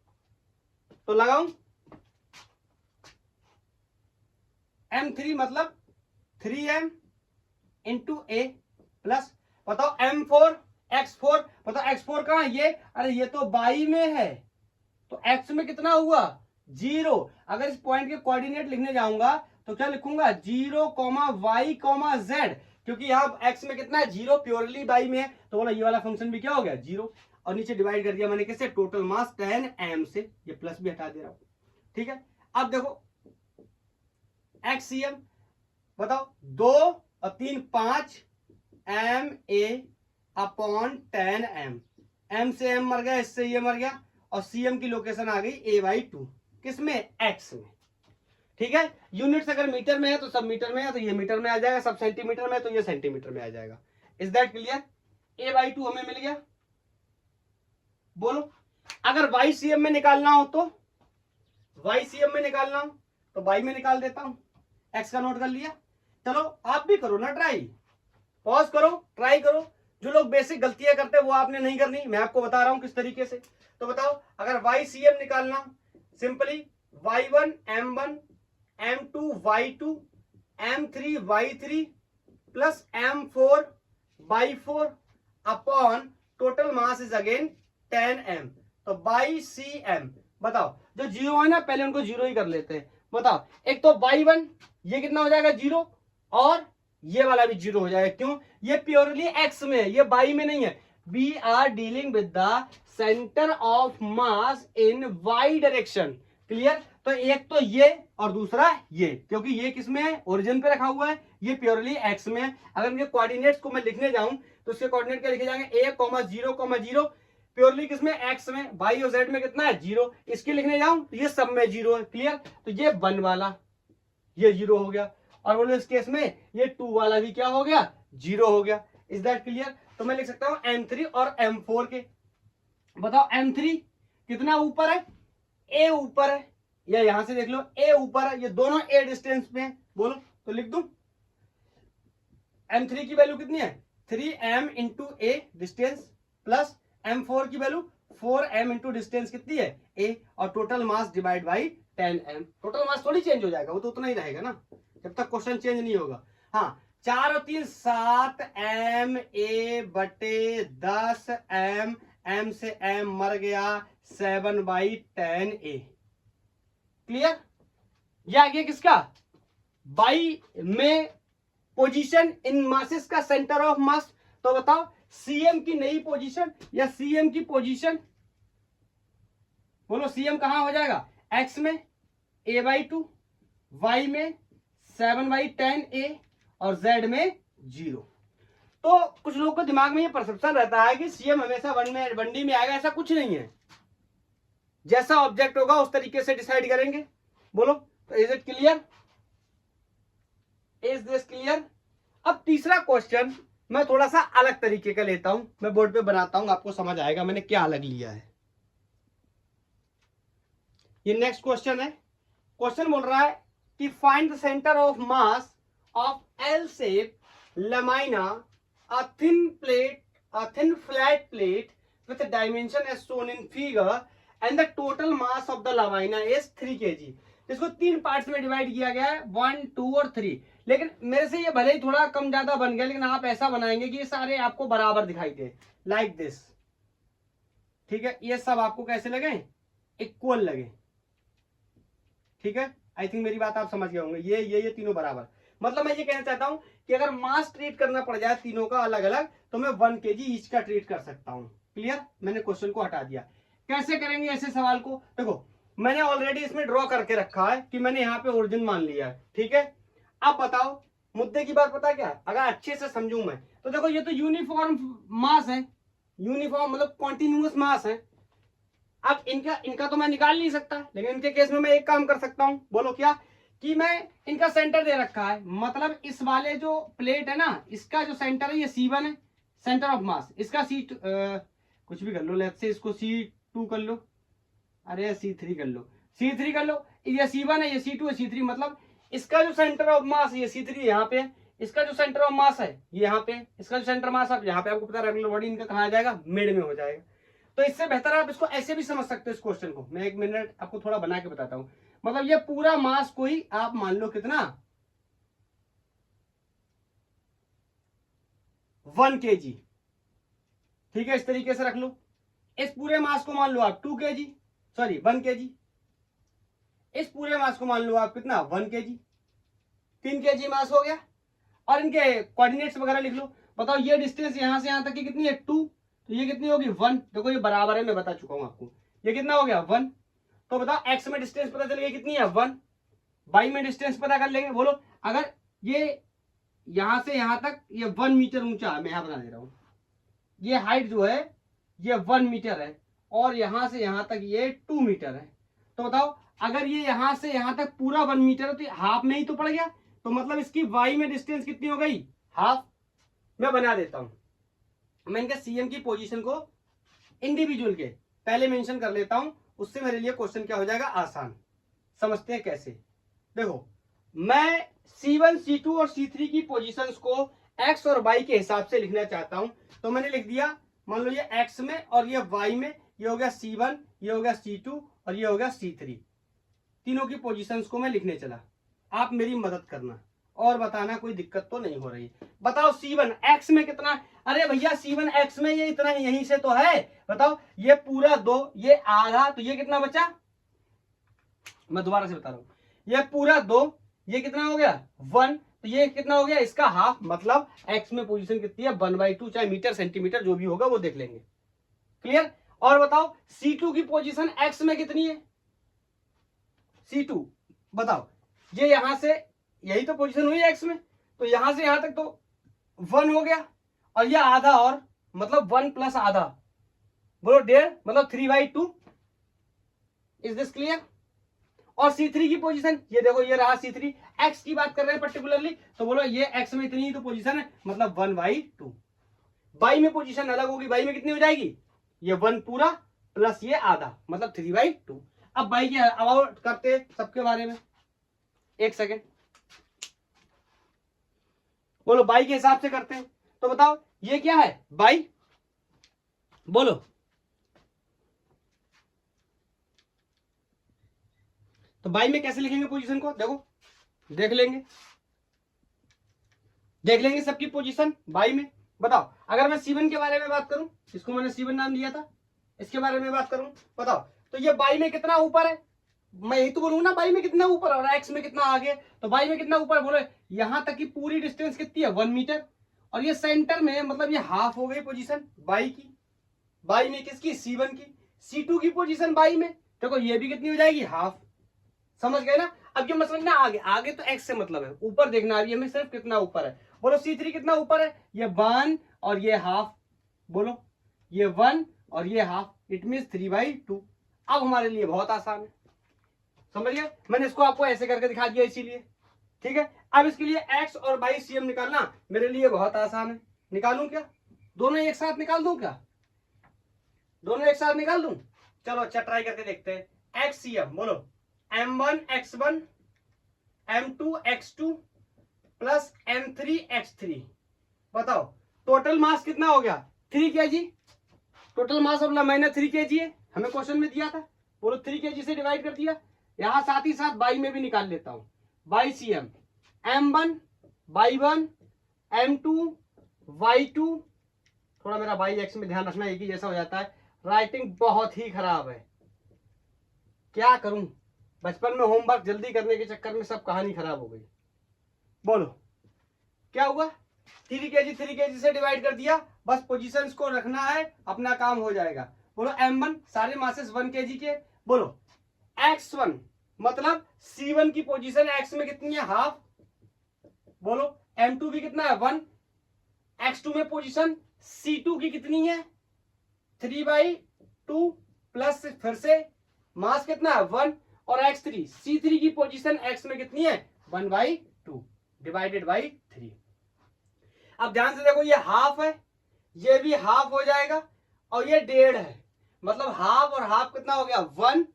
तो लगाऊं M3 मतलब 3M इंटू A प्लस, बताओ M4 X4, बताओ X4 कहां है ये, अरे ये तो बाई में है, तो X में कितना हुआ 0। अगर इस पॉइंट के कोऑर्डिनेट लिखने जाऊंगा तो क्या लिखूंगा 0,y,z, क्योंकि यहाँ x में कितना है 0, प्योरली y में है, तो बोला ये वाला फंक्शन भी क्या हो गया 0। और नीचे डिवाइड कर दिया मैंने किससे, टोटल मास 10 m से, ये प्लस भी हटा दे रहा हूं। ठीक है, अब देखो xcm बताओ 2 और 3 5 ma अपॉन 10m, m से m मर गया, इससे ये मर गया, और cm की लोकेशन आ गई a/2, किसमें x में। ठीक है, यूनिट्स अगर मीटर में है तो सब मीटर में है, तो ये मीटर में आ जाएगा, सब सेंटीमीटर में है तो ये सेंटीमीटर में आ जाएगा। Is that clear? a/2 हमें मिल गया। बोलो अगर ycm में निकालना हो तो ycm में निकालना हो तो y में निकाल देता हूं, x का नोट कर लिया। चलो आप भी करो ना ट्राई, पॉज करो, ट्राई करो। जो लोग बेसिक गलतियां करते हैं वो आपने नहीं करनी, मैं आपको बता रहा हूं किस तरीके से। तो बताओ अगर ycm निकालना, simply y1 m1 m2 y2 m3 y3 plus m4 y4 upon total mass is again 10m, तो बाई cm। बताओ जो जीरो है ना, पहले उनको जीरो ही कर लेते हैं। बताओ एक तो y1 ये कितना हो जाएगा 0, और ये वाला भी 0 हो जाएगा। क्यों? ये प्योरली x में है, ये y में नहीं है। We are dealing with the centre of mass in y direction. Clear? तो एक तो ये और दूसरा ये, क्योंकि ये किसमें है, ओरिजिन पे रखा हुआ है, ये प्योरली x में है। अगर इनके कोऑर्डिनेट्स को मैं लिखने जाऊं तो इसके कोऑर्डिनेट क्या लिखे जाएंगे, a,0,0 प्योरली किसमें, x में, y और z में कितना है 0। इसके लिखने जाऊं तो ये सब में 0 है। क्लियर? तो ये 1 वाला ये 0 हो गया, और बोलो इस केस में ये 2 वाला भी क्या हो गया 0 हो गया। Is that clear? तो मैं लिख सकता हूं m3 और m4 के। बताओ m3 कितना ऊपर है, a ऊपर है, या यहां से देख लो a ऊपर है, ये दोनों a डिस्टेंस पे हैं। बोलो तो लिख दूं m3 की वैल्यू कितनी है 3m into a distance, plus m4 की वैल्यू 4m इंटू डिस्टेंस कितनी है a, और total mass divide by 10m। Total mass थोड़ी चेंज हो जाएगा, वो तो उतना ही रहेगा ना जब तक क्वेश्चन चेंज नहीं होगा। हाँ 4 और 3 7m a बटे 10m, m से m मर गया 7/10a। क्लियर? ये आ गया किसका, बाई में पोजीशन इन मासेस का सेंटर ऑफ मास। तो बताओ सीएम की नई पोजीशन या सीएम की पोजीशन, बोलो सीएम कहां हो जाएगा, एक्स में a/2, वाई में 7/10a, और जेड में 0। तो कुछ लोगों को दिमाग में ये परसेप्शन रहता है कि सीएम हमेशा 1D में आएगा, ऐसा कुछ नहीं है। जैसा ऑब्जेक्ट होगा उस तरीके से डिसाइड करेंगे। बोलो तो is it clear, is this clear? अब तीसरा क्वेश्चन मैं थोड़ा सा अलग तरीके का लेता हूं, मैं बोर्ड पे बनाता हूं, आपको समझ आएगा मैंने क्या अलग लिया है। ये नेक्स्ट क्वेश्चन है। क्वेश्चन बोल रहा है कि find the centre of mass of L shape lamina, a thin flat plate with dimension as shown in figure, and the total mass of the lamina is 3 kg। इसको 3 parts में divide किया गया है, 1, 2 और 3। लेकिन मेरे से ये भले ही थोड़ा कम ज्यादा बन गया, लेकिन आप ऐसा बनाएंगे कि ये सारे आपको बराबर दिखाई दे, लाइक दिस। ठीक है, ये सब आपको कैसे लगे, इक्वल लगे। ठीक है, आई थिंक मेरी बात आप समझ गए होंगे। ये तीनों बराबर, मतलब मैं ये कहना चाहता हूं कि अगर मास ट्रीट करना पड़ जाए तीनों का अलग अलग, तो मैं 1 kg ईच का ट्रीट कर सकता हूं। क्लियर? मैंने क्वेश्चन को हटा दिया। कैसे करेंगे ऐसे सवाल को, देखो मैंने ऑलरेडी इसमें ड्रॉ करके रखा है कि मैंने यहाँ पे ओरिजिन मान लिया है। ठीक है, अब बताओ मुद्दे की बात पता क्या है, अगर अच्छे से समझूं मैं तो देखो ये तो यूनिफॉर्म मास है, यूनिफॉर्म मतलब कॉन्टिन्यूअस मास है। अब इनका तो मैं निकाल नहीं सकता, लेकिन इनके केस में मैं एक काम कर सकता हूं। बोलो क्या, कि मैं इनका सेंटर दे रखा है, मतलब इस वाले जो प्लेट है ना, इसका जो सेंटर है ये C1 है, सेंटर ऑफ मास। इसका कुछ भी कर लो, लेट्स से इसको C2 कर लो, अरे C3 कर लो, C3 कर लो। ये C1 है, ये C2 है, C3, मतलब इसका जो सेंटर ऑफ मास ये C3 यहाँ पे है, इसका जो सेंटर ऑफ मास है ये यहाँ पे, इसका जो सेंटर मास है यहाँ पे, आपको पता है रेगुलर बॉडी इनका कहाँ आ जाएगा, मिड में हो जाएगा। तो इससे बेहतर आप इसको ऐसे भी समझ सकते हो इस क्वेश्चन को। मैं 1 मिनट आपको थोड़ा बना के बताता हूं। मतलब ये पूरा मास को ही आप मान लो कितना 1 kg। ठीक है, इस तरीके से रख लो। इस पूरे मास को मान लो आप 2 kg, सॉरी 1 kg। इस पूरे मास को मान लो आप कितना 1 kg, 3 kg मास हो गया। और इनके कोऑर्डिनेट्स वगैरह लिख लो। बताओ ये डिस्टेंस यहां से यहां तक की कितनी है 2, तो ये कितनी होगी 1। देखो ये बराबर है, मैं बता चुका हूं आपको। ये कितना हो गया 1। तो बताओ एक्स में डिस्टेंस पता चल गया कितनी है 1, वाई में डिस्टेंस पता कर लेंगे। बोलो अगर ये यहां से यहां तक ये 1 मीटर ऊंचा है, मैं यहां बना दे रहा हूं, ये हाइट जो है ये 1 मीटर है और यहां से यहां तक ये 2 मीटर है। तो बताओ अगर ये यहां से यहां तक पूरा 1 मीटर है तो हाफ में ही तो पड़ गया। तो मतलब इसकी वाई में डिस्टेंस कितनी हो गई हाफ। मैं बना देता हूं, मैं इनके सीएम की पोजीशन को इंडिविजुअल के पहले मेंशन कर लेता हूं, उससे मेरे लिए क्वेश्चन क्या हो जाएगा आसान। समझते हैं कैसे। देखो मैं C1 C2 और C3 की पोजीशंस को एक्स और वाई के हिसाब से लिखना चाहता हूं। तो मैंने लिख दिया, मान लो ये एक्स में और ये वाई में, ये हो गया C1, ये हो गया C2 और ये हो गया C3। तीनों की पोजीशंस को मैं लिखने चला। आप मेरी मदद करना और बताना कोई दिक्कत तो नहीं हो रही। बताओ C1 एक्स में कितना। अरे भैया C1 एक्स में ये इतना यहीं से तो है। बताओ ये पूरा 2, ये आधा, तो ये कितना बचा। मैं दोबारा से बता रहा हूं, ये पूरा 2, ये कितना हो गया 1, तो ये कितना हो गया इसका हाफ। मतलब एक्स में पोजीशन कितनी है 1/2, चाहे मीटर सेंटीमीटर जो भी होगा वो देख लेंगे। क्लियर। और बताओ C2 की पोजीशन एक्स में कितनी है। C2 बताओ, ये यहां से यही तो पोजीशन हुई एक्स में, तो यहां से यहां तक तो 1 हो गया और ये आधा और, मतलब 1 प्लस आधा, बोलो 1.5, मतलब 3/2। Is this clear. और C3 की पोजीशन ये देखो, ये रहा C3। एक्स की बात कर रहे हैं पर्टिकुलरली, तो बोलो ये एक्स में इतनी ही तो पोजीशन है, मतलब 1/2। वाई में पोजीशन अलग होगी, वाई में कितनी हो जाएगी ये 1 पूरा प्लस ये आधा, मतलब 3/2। अब वाई के अबाउट करते सबके बारे में, एक सेकेंड। बोलो वाई के हिसाब से करते हैं। तो बताओ ये क्या है वाई, बोलो तो वाई में कैसे लिखेंगे पोजीशन को। देखो देख लेंगे सबकी पोजीशन वाई में। बताओ अगर मैं C1 के बारे में बात करूं, इसको मैंने C1 नाम दिया था, इसके बारे में बात करूं, बताओ तो ये वाई में कितना ऊपर है। मैं यही तो बोलूंगा ना वाई में कितना ऊपर और एक्स में कितना आगे। तो वाई में कितना ऊपर, बोलो यहां तक की पूरी डिस्टेंस कितनी है 1 मीटर और ये सेंटर में, मतलब ये हाफ हो गई पोजीशन वाई की। वाई में किसकी C1 की। C2 की पोजीशन वाई में देखो ये भी कितनी हो जाएगी हाफ। समझ गए ना। अब ये मत समझना आगे तो एक्स से मतलब है, ऊपर देखना अभी हमें सिर्फ कितना ऊपर है। बोलो C3 कितना ऊपर है, ये 1 और ये हाफ, बोलो ये 1 और ये हाफ, इट मीन 3/2। अब हमारे लिए बहुत आसान है, समझ गए। मैंने इसको आपको ऐसे करके दिखा दिया इसीलिए, ठीक है। अब इसके लिए एक्स और वाई सीएम निकालना मेरे लिए बहुत आसान है। निकालूं क्या, दोनों एक साथ निकाल दूं क्या, दोनों एक साथ निकाल दूं। चलो अच्छा ट्राई करके देखते हैं। एक्स सीएम बोलो M1 x1 M2 x2 plus M3 x3। बताओ टोटल मास कितना हो गया 3 kg। टोटल मास ऑफ मैंने 3 kg है, हमें क्वेश्चन में दिया था। बोलो 3 kg से डिवाइड कर दिया। यहां साथ ही साथ बाई में भी निकाल लेता हूं। By CM M1 y1 M2 y2। थोड़ा मेरा बाई एक्स में ध्यान रखना, एक ही जैसा हो जाता है। राइटिंग बहुत ही खराब है, क्या करूं। बचपन में होमवर्क जल्दी करने के चक्कर में सब कहानी खराब हो गई। बोलो क्या हुआ, 3 kg से डिवाइड कर दिया, बस पोजीशंस को रखना है, अपना काम हो जाएगा। बोलो M1 सारे मासेस 1 kg के। बोलो x1 मतलब C1 की पोजीशन x में कितनी है हाफ। बोलो M2 भी कितना है 1, x2 में पोजीशन C2 की कितनी है 3/2 प्लस फिर से मास कितना है 1 और x3 C3 की पोजीशन x में कितनी है 1/2 डिवाइडेड बाई 3। अब ध्यान से देखो ये हाफ है, ये भी हाफ हो जाएगा और ये 1.5 है, मतलब हाफ और हाफ कितना हो गया 1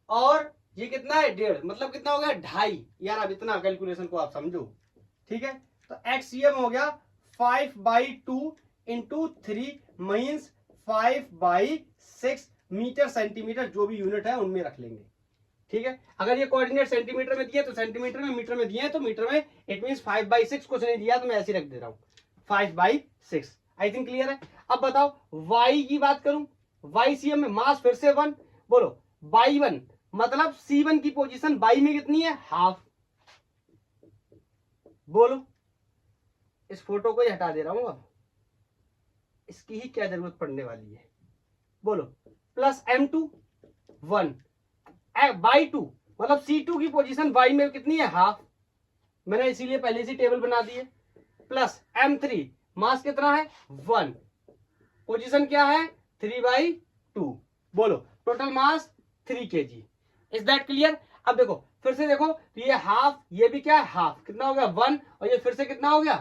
और ये कितना है 1.5, मतलब कितना हो गया 2.5। यार अब इतना कैलकुलेशन को आप समझो, ठीक है। तो XCM हो गया 5/2 इंटू 3 मीन्स 5/6 मीटर सेंटीमीटर, जो भी यूनिट है उनमें रख लेंगे, ठीक है। अगर ये कोऑर्डिनेट सेंटीमीटर में दिए तो सेंटीमीटर में, मीटर में दिए तो मीटर में, इट मींस 5/6। कुछ नहीं दिया तो मैं ऐसे रख दे रहा हूं 5/6। आई थिंक क्लियर है। अब बताओ वाई की बात करूं, वाई सीएम में मास फिर से 1। बोलो y1 मतलब C1 की पोजीशन बाई में कितनी है, हाफ। बोलो, इस फोटो को ही हटा दे रहा हूं, अब इसकी ही क्या जरूरत पड़ने वाली है। बोलो, प्लस M2 1 बाई 2, मतलब C2 की पोजीशन बाई में कितनी है, हाफ। मैंने इसीलिए पहले से टेबल बना दी है। प्लस M3, मास कितना है 1, पोजीशन क्या है 3/2। बोलो, total mass 3 kg। Is that clear? अब देखो, फिर से देखो, तो ये हाफ, ये भी क्या है हाफ, कितना हो गया 1, और ये फिर से कितना हो गया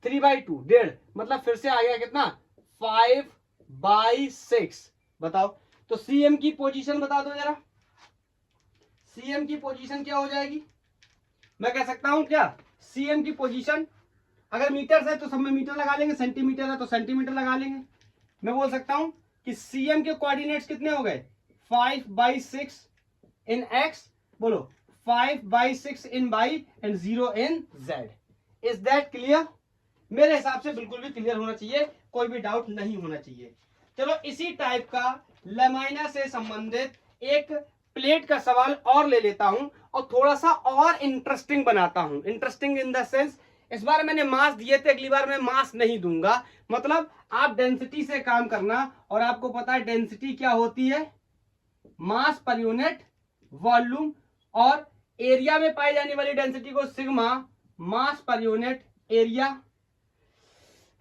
3/2, 1.5, मतलब फिर से आ गया कितना 5/6। बताओ, तो CM की पोजीशन बता दो जरा, CM की पोजीशन क्या हो जाएगी। मैं कह सकता हूं क्या, CM की पोजीशन, अगर मीटर है तो सब में मीटर लगा लेंगे, सेंटीमीटर है तो सेंटीमीटर लगा लेंगे। मैं बोल सकता हूं कि CM के कोऑर्डिनेट्स कितने हो गए 5/6 इन x, बोलो 5/6 इन y and 0 in z। Is that clear? मेरे हिसाब से बिल्कुल भी क्लियर होना चाहिए, कोई भी डाउट नहीं होना चाहिए। चलो, इसी टाइप का लैमिना से संबंधित एक प्लेट का सवाल और ले लेता हूं और थोड़ा सा और इंटरेस्टिंग बनाता हूं। इंटरेस्टिंग इन द सेंस, इस बार मैंने मास दिए थे, अगली बार मैं मास नहीं दूंगा। मतलब आप डेंसिटी से काम करना, और आपको पता है डेंसिटी क्या होती है, मास पर यूनिट वॉल्यूम, और एरिया में पाई जाने वाली डेंसिटी को सिग्मा मास पर यूनिट एरिया।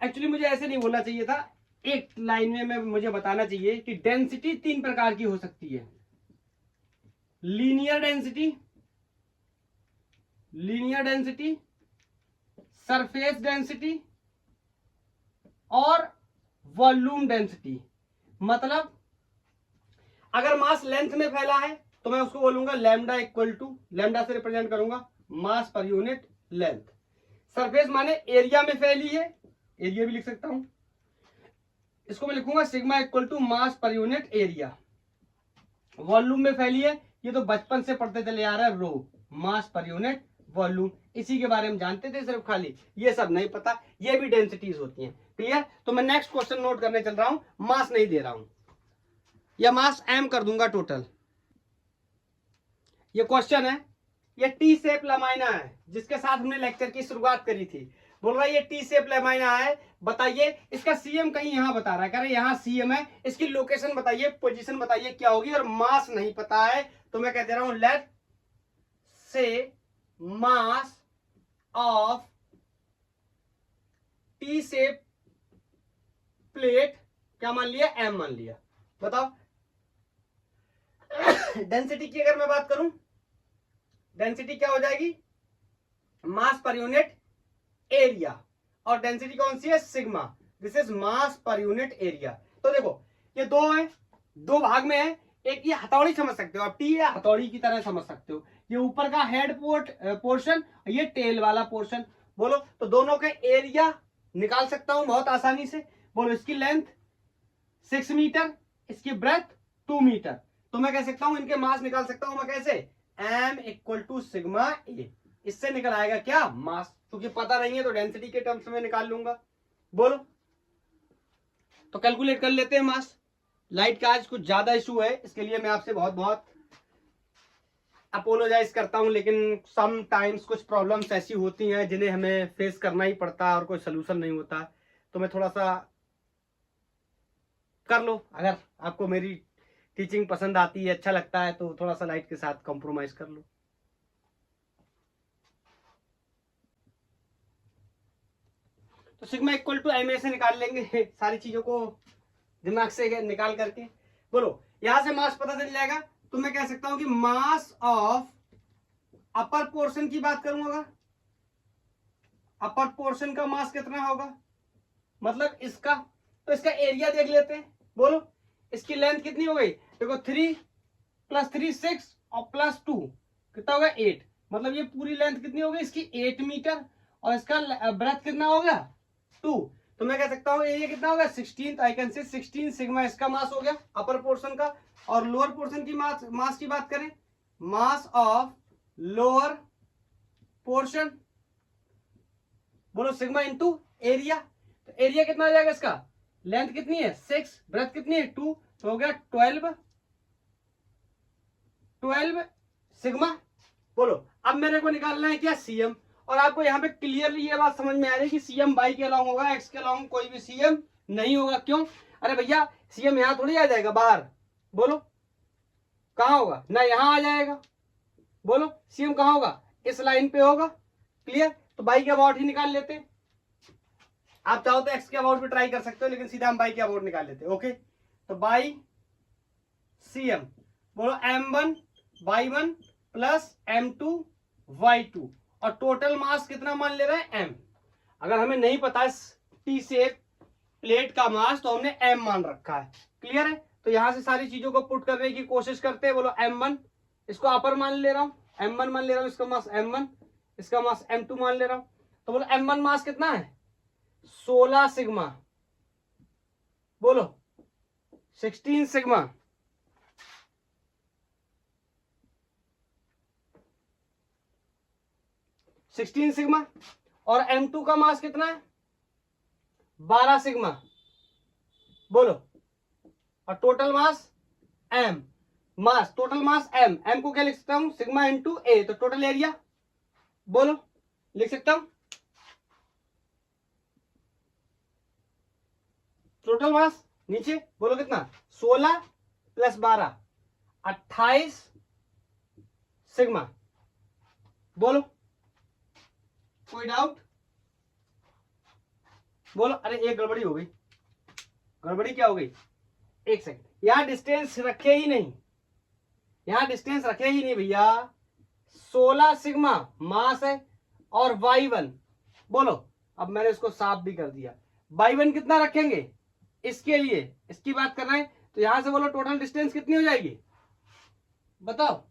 एक्चुअली मुझे ऐसे नहीं बोलना चाहिए था, एक लाइन में मुझे बताना चाहिए कि डेंसिटी 3 प्रकार की हो सकती है, लीनियर डेंसिटी, सरफेस डेंसिटी और वॉल्यूम डेंसिटी। मतलब अगर मास लेंथ में फैला है तो मैं उसको बोलूंगा लैम्डा इक्वल टू, लैम्डा से रिप्रेजेंट करूंगा मास पर यूनिट लेंथ। सरफेस माने एरिया में फैली है, एरिया भी लिख सकता हूं, इसको मैं लिखूंगा sigma equal to mass per unit area. Volume में फैली है, ये तो बचपन से पढ़ते चले आ रहा है, रो मास पर यूनिट वॉल्यूम, इसी के बारे में जानते थे सिर्फ, खाली ये सब नहीं पता, ये भी डेंसिटीज होती हैं। क्लियर? तो मैं नेक्स्ट क्वेश्चन नोट करने चल रहा हूं, मास नहीं दे रहा हूं, या मास m कर दूंगा टोटल। ये क्वेश्चन है, ये टी शेप लैमिना है जिसके साथ हमने लेक्चर की शुरुआत करी थी। बोल रहा है ये टी शेप लैमिना है, बताइए इसका सीएम कहीं यहां बता रहा है, कह रहे यहां सीएम है, इसकी लोकेशन बताइए, पोजीशन बताइए क्या होगी, और मास नहीं पता है तो मैं कह दे रहा हूं लेट से mass of T shape plate क्या मान लिया, m मान लिया। बताओ डेंसिटी की अगर मैं बात करूं, डेंसिटी क्या हो जाएगी, मास पर यूनिट एरिया, और डेंसिटी कौन सी है, sigma, this is mass per unit area. तो देखो ये दो है, दो भाग में है, एक ये हथौड़ी समझ सकते हो आप, टी या हथौड़ी की तरह समझ सकते हो, ये ऊपर का हेड पोर्शन, ये टेल वाला पोर्शन। बोलो, तो दोनों के एरिया निकाल सकता हूं बहुत आसानी से। बोलो, इसकी लेंथ 6 मीटर, इसकी ब्रेथ 2 मीटर, तो मैं कह सकता हूं इनके मास निकाल सकता हूं मैं कैसे, m इक्वल टू सिग्मा ए। इससे निकल आएगा क्या, मास, क्योंकि पता नहीं है तो डेंसिटी के टर्म्स में निकाल लूंगा। बोलो, तो कैलकुलेट कर लेते हैं मास। लाइट का आज कुछ ज्यादा इशू है, इसके लिए मैं आपसे बहुत बहुत अपोलोजाइज करता हूं, लेकिन सम टाइम्स कुछ प्रॉब्लम्स ऐसी होती हैं जिन्हें हमें फेस करना ही पड़ता है और कोई सोल्यूशन नहीं होता, तो मैं थोड़ा सा कर लो। अगर आपको मेरी टीचिंग पसंद आती है, अच्छा लगता है, तो थोड़ा सा लाइट के साथ कॉम्प्रोमाइज कर लो। तो sigma equal to M A से निकाल लेंगे सारी चीजों को दिमाग से निकाल करके। बोलो, यहां से मास पता चल जाएगा, तो मैं कह सकता हूं कि मास ऑफ अपर पोर्शन की बात करूंगा, अपर पोर्शन का मास कितना होगा, मतलब इसका, तो इसका एरिया देख लेते हैं। बोलो, इसकी लेंथ कितनी हो गई, देखो 3 + 3 6 और +2 कितना होगा 8, मतलब ये पूरी लेंथ कितनी हो गई इसकी 8 मीटर, और इसका ब्रेथ कितना हो गया 2, तो मैं कह सकता हूं एरिया कितना होगा 16, आई कैन से 16 सिग्मा इसका मास हो गया अपर पोर्शन का। और लोअर पोर्शन की मास की बात करें, मास ऑफ लोअर पोर्शन, बोलो सिग्मा इनटू एरिया, तो एरिया कितना हो जाएगा इसका, लेंथ कितनी है 6, ब्रेथ कितनी है 2, तो हो गया 12 सिग्मा। बोलो अब मेरे को निकालना है क्या, सीएम। और आपको यहाँ पे क्लियरली ये बात समझ में आ रही है कि सीएम वाई के अलाउंग होगा, एक्स के अलाउंग कोई भी सीएम नहीं होगा। क्यों? अरे भैया सीएम यहाँ थोड़ी आ जाएगा बाहर, बोलो कहाँ होगा ना, यहाँ आ जाएगा। बोलो सीएम कहाँ होगा, इस लाइन पे होगा। क्लियर? तो बाई के अबाउट ही निकाल लेते हैं। आप चाहो तो एक्स के अबाउट भी ट्राई कर सकते हो, लेकिन सीधा हम बाई के अबाउट निकाल लेते हैं। ओके, तो बाई सीएम, बोलो m1 y1 plus m2 y2, और टोटल मास कितना मान ले रहे हैं, m। अगर हमें नहीं पता टी शेप प्लेट का मास तो हमने m मान रखा है। क्लियर है? तो यहां से सारी चीजों को पुट करने की कोशिश करते हैं। बोलो m1, इसको अपर मान ले रहा हूं, m1 मान ले रहा हूं, इसका मास m1, इसका मास m2 मान ले रहा हूं। तो बोलो m1 मास कितना है, 16 सिग्मा। बोलो 16 सिग्मा। सिग्मा। और m2 का मास कितना है, 12 सिग्मा। बोलो, और total mass m, mass total mass m को क्या लिख सकता हूं, सिग्मा इंटू ए। तो टोटल एरिया बोलो लिख सकता हूं, टोटल मास नीचे बोलो कितना, 16 प्लस 12 28 सिग्मा। बोलो कोई डाउट? बोलो। अरे एक गड़बड़ी हो गई। गड़बड़ी क्या हो गई, एक सेकंड, यहां डिस्टेंस रखे ही नहीं, यहां डिस्टेंस रखे ही नहीं भैया। 16 सिग्मा मास है और y1। बोलो अब मैंने इसको साफ भी कर दिया। y1 कितना रखेंगे, इसके लिए इसकी बात कर रहे हैं, तो यहां से बोलो टोटल डिस्टेंस कितनी हो जाएगी, बताओ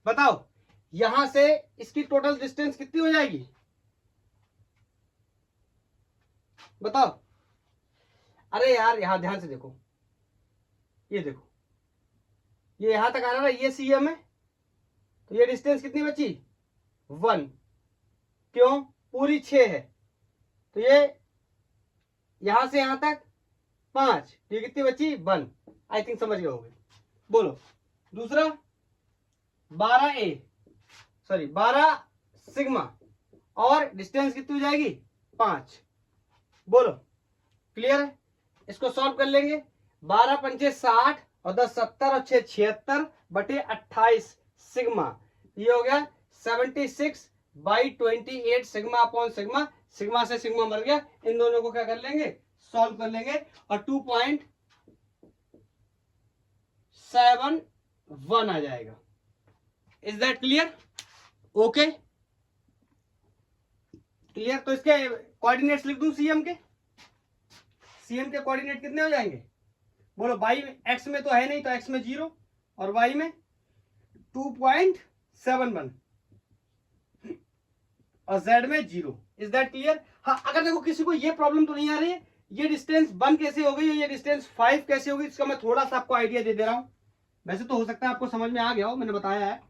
बताओ, यहां से इसकी टोटल डिस्टेंस कितनी हो जाएगी, बताओ। अरे यार यहां ध्यान से देखो, ये देखो, ये यहां तक आ रहा है, ये सीएम है, तो ये डिस्टेंस कितनी बची, 1। क्यों, पूरी 6 है, तो ये यहां से यहां तक 5, ये कितनी बची, 1। आई थिंक समझ गए होंगे। बोलो दूसरा 12 सिग्मा, और डिस्टेंस कितनी हो जाएगी, 5। बोलो क्लियर है? इसको सॉल्व कर लेंगे। 12 पंचे 60 और 10 70 और 6 76 बटे 28 सिग्मा, ये हो गया 76/28 सिग्मा अपॉन सिग्मा। सिग्मा से सिग्मा मर गया, इन दोनों को क्या कर लेंगे, सॉल्व कर लेंगे, और 2.71 आ जाएगा। Is that clear? Okay clear? तो इसके कोऑर्डिनेट्स लिख दूं, सीएम के कोऑर्डिनेट कितने हो जाएंगे, बोलो। वाई एक्स में तो है नहीं, तो एक्स में 0 और वाई में 2.71 और जेड में 0। Is that clear? हाँ, अगर देखो किसी को ये प्रॉब्लम तो नहीं आ रही है, ये डिस्टेंस 1 कैसे हो गई, ये डिस्टेंस 5 कैसे होगी, इसका मैं थोड़ा सा आपको आइडिया दे रहा हूं। वैसे तो हो सकता है आपको समझ में आ गया हो, मैंने बताया है,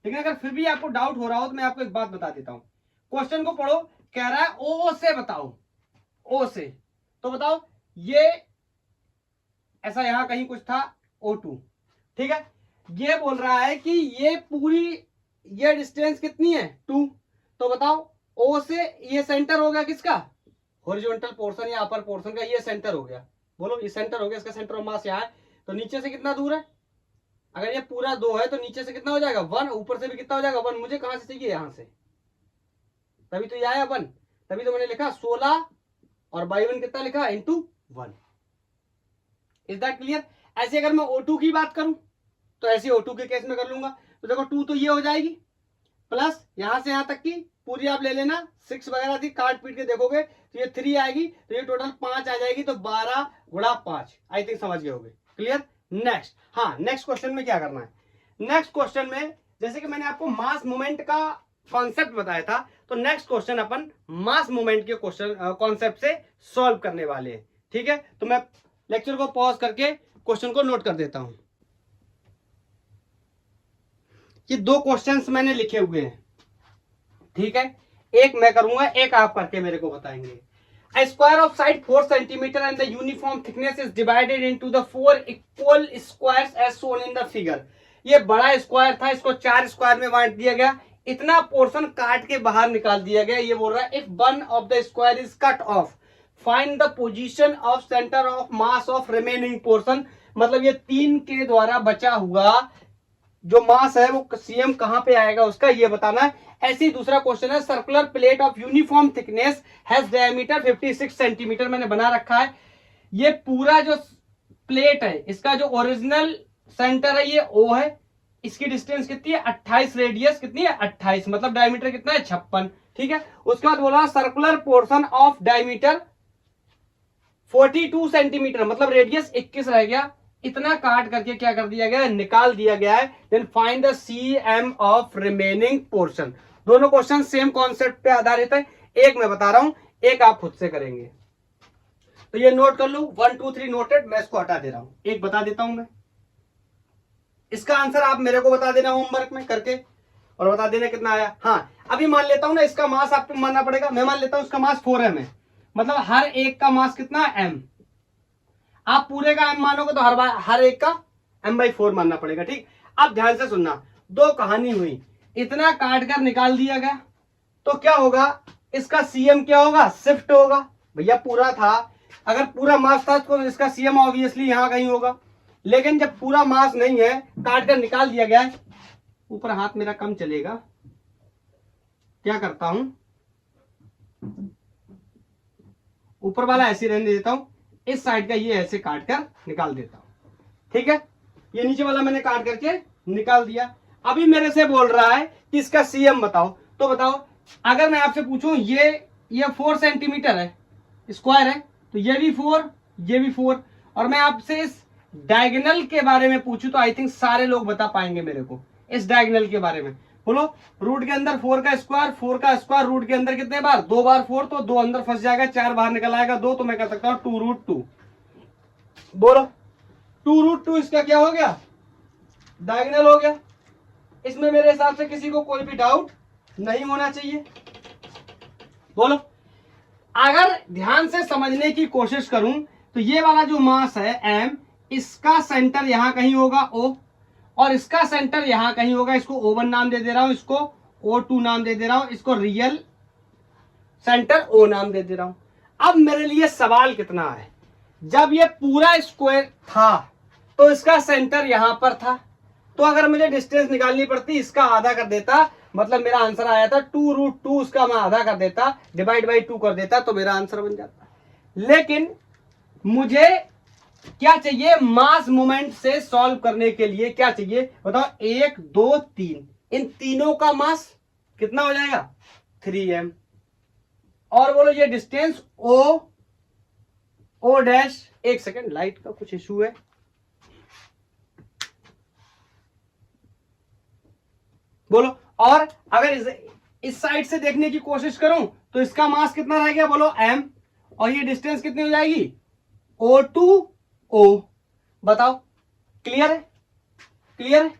लेकिन अगर फिर भी आपको डाउट हो रहा हो तो मैं आपको एक बात बता देता हूं। क्वेश्चन को पढ़ो, कह रहा है ओ से बताओ, ओ से, तो बताओ ये ऐसा यहां कहीं कुछ था O2, ठीक है। ये बोल रहा है कि ये पूरी, ये डिस्टेंस कितनी है, 2। तो बताओ O से ये सेंटर हो गया किसका, हॉरिजॉन्टल पोर्शन या अपर पोर्शन का, ये सेंटर हो गया। बोलो ये सेंटर हो गया, इसका सेंटर ऑफ मास यहाँ है, तो नीचे से कितना दूर है, अगर ये पूरा 2 है तो नीचे से कितना हो जाएगा, 1। ऊपर से भी कितना हो जाएगा, 1। मुझे कहां से चाहिए, यहां से, तभी तो ये आया 1, तभी तो मैंने लिखा 16 और y1 कितना लिखा, इंटू 1। Is that clear? ऐसे अगर मैं O2 की बात करूं तो ऐसे O2 के केस में कर लूंगा, तो देखो 2 तो ये हो जाएगी, प्लस यहां से यहां तक की पूरी आप ले लेना, 6 वगैरह थी, काट पीट के देखोगे तो ये 3 आएगी, तो ये टोटल 5 आ जाएगी, तो 12 गुणा 5। आई थिंक समझ गए होगे। क्लियर? नेक्स्ट, हाँ नेक्स्ट क्वेश्चन में क्या करना है, नेक्स्ट क्वेश्चन में जैसे कि मैंने आपको मास मूवमेंट का कॉन्सेप्ट बताया था, तो नेक्स्ट क्वेश्चन अपन मास मूवमेंट के क्वेश्चन कॉन्सेप्ट से सॉल्व करने वाले हैं। ठीक है, तो मैं लेक्चर को पॉज करके क्वेश्चन को नोट कर देता हूं। ये 2 क्वेश्चंस मैंने लिखे हुए हैं, ठीक है, एक मैं करूंगा, एक आप करके मेरे को बताएंगे। A square of side 4 centimeter and the uniform thickness is divided into the 4 equal squares as shown in the figure. ये बड़ा स्क्वायर था, इसको 4 स्क्वायर में बांट दिया गया, इतना पोर्शन काट के बाहर निकाल दिया गया। ये बोल रहा है if one of the square is cut off find the position of centre of mass of remaining portion. मतलब ये 3 के द्वारा बचा हुआ जो मास है वो सीएम कहां पे आएगा उसका ये बताना है। ऐसे ही दूसरा क्वेश्चन है circular plate of uniform thickness has diameter 56 centimetre मैंने बना रखा है। ये पूरा जो प्लेट है इसका जो ओरिजिनल सेंटर है ये O है, इसकी डिस्टेंस कितनी है 28, रेडियस कितनी है 28, मतलब डायमीटर कितना है 56। ठीक है, उसके बाद बोला circular portion of diameter 42 centimetre, मतलब रेडियस 21 रह गया, इतना काट करके क्या कर दिया गया है निकाल दिया गया है। Then find the CM of remaining portion. दोनों क्वेश्चन सेम कॉन्सेप्ट पे आधारित है, एक मैं बता रहा हूं एक आप खुद से करेंगे। तो ये नोट कर लो 1 2 3 नोटेड, मैं इसको हटा दे रहा हूं, एक बता देता हूं मैं, इसका आंसर आप मेरे को बता देना होमवर्क में करके और बता देना कितना आया। हाँ अभी मान लेता हूं ना इसका मास आपको मानना पड़ेगा, मैं मान लेता हूं इसका मास 4m है, मतलब हर एक का मास कितना है m, आप पूरे का m मानोगे तो हर एक का m/4 मानना पड़ेगा। ठीक, अब ध्यान से सुनना, दो कहानी हुई, इतना काट कर निकाल दिया गया तो क्या होगा इसका सीएम क्या होगा शिफ्ट होगा। भैया पूरा था, अगर पूरा मास था तो इसका सीएम ऑब्वियसली यहां कहीं होगा, लेकिन जब पूरा मास नहीं है काट कर निकाल दिया गया है, ऊपर हाथ मेरा कम चलेगा, क्या करता हूं ऊपर वाला ऐसे रहने देता हूं, इस साइड का ये ऐसे काट कर निकाल देता हूं। ठीक है, ये नीचे वाला मैंने काट करके निकाल दिया। अभी मेरे से बोल रहा है कि इसका सीएम बताओ, तो बताओ अगर मैं आपसे पूछूं ये 4 सेंटीमीटर है स्क्वायर है, तो ये भी 4 ये भी 4, और मैं आपसे इस डायगोनल के बारे में पूछूं तो आई थिंक सारे लोग बता पाएंगे मेरे को इस डायगोनल के बारे में। बोलो रूट के अंदर 4 का स्क्वायर रूट के अंदर कितने बार 2 बार 4, तो 2 अंदर फंस जाएगा, 4 बाहर निकल आएगा 2, तो मैं कह सकता हूं 2√2। बोलो 2√2 इसका क्या हो गया डायगोनल हो गया। इसमें मेरे हिसाब से किसी को कोई भी डाउट नहीं होना चाहिए। बोलो अगर ध्यान से समझने की कोशिश करूं तो ये वाला जो मास है m, इसका सेंटर यहां कहीं होगा O, और इसका सेंटर यहां कहीं होगा, इसको O1 नाम दे दे रहा हूं, इसको O2 नाम दे दे रहा हूं, इसको रियल सेंटर O नाम दे दे रहा हूं। अब मेरे लिए सवाल कितना है, जब ये पूरा स्क्वायर था तो इसका सेंटर यहां पर था, तो अगर मुझे डिस्टेंस निकालनी पड़ती इसका आधा कर देता, मतलब मेरा आंसर आया था 2√2, उसका मैं आधा कर देता डिवाइड बाई 2 कर देता तो मेरा आंसर बन जाता। लेकिन मुझे क्या चाहिए मास मोमेंट से सॉल्व करने के लिए क्या चाहिए बताओ, 1 2 3, इन तीनों का मास कितना हो जाएगा 3m, और बोलो ये डिस्टेंस O डैश, एक सेकेंड लाइट का कुछ इशू है, बोलो। और अगर इस साइड से देखने की कोशिश करूं तो इसका मास कितना रह गया बोलो m, और ये डिस्टेंस कितनी हो जाएगी O2O। बताओ क्लियर है, क्लियर है,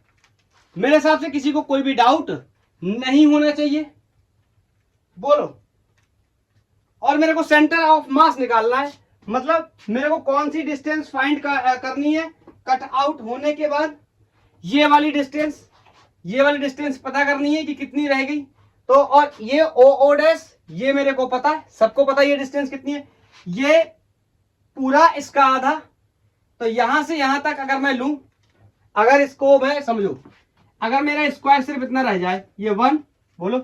मेरे हिसाब से किसी को कोई भी डाउट नहीं होना चाहिए। बोलो, और मेरे को सेंटर ऑफ मास निकालना है, मतलब मेरे को कौन सी डिस्टेंस फाइंड करनी है, कट आउट होने के बाद ये वाली डिस्टेंस पता करनी है कि कितनी रह गई। तो और ये O डैश ये मेरे को पता है, सबको पता है ये डिस्टेंस कितनी है, ये पूरा इसका आधा, तो यहां से यहां तक अगर मैं लूं, अगर इसको मैं समझू, अगर मेरा स्क्वायर सिर्फ इतना रह जाए ये 1, बोलो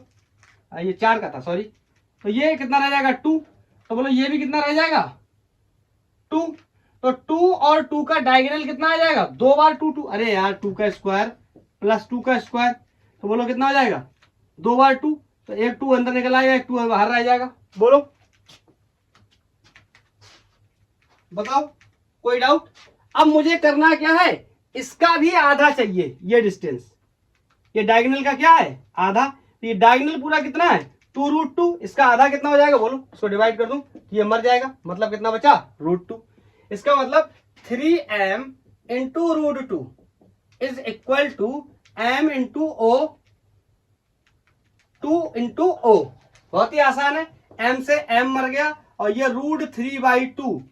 ये 4 का था सॉरी, तो ये कितना रह जाएगा 2, तो बोलो ये भी कितना रह जाएगा 2, तो 2 और 2 का डायगोनल कितना आ जाएगा 2 बार 2 2, अरे यार 2 का स्क्वायर प्लस 2 का स्क्वायर, तो बोलो कितना हो जाएगा 2 बार 2, तो एक 2 अंदर निकल आएगा, एक 2 बाहर रह जाएगा। बोलो बताओ कोई डाउट। अब मुझे करना क्या है, इसका भी आधा चाहिए, ये डिस्टेंस, ये डायगोनल का क्या है आधा, तो ये डायगोनल पूरा कितना है 2√2, इसका आधा कितना हो जाएगा बोलो, इसको डिवाइड कर दूं तो ये मर जाएगा, मतलब कितना बचा √2, इसका मतलब 3m into √2 is equal to m into O, 2 into O। बहुत ही आसान है, m से m मर गया और ये √3/2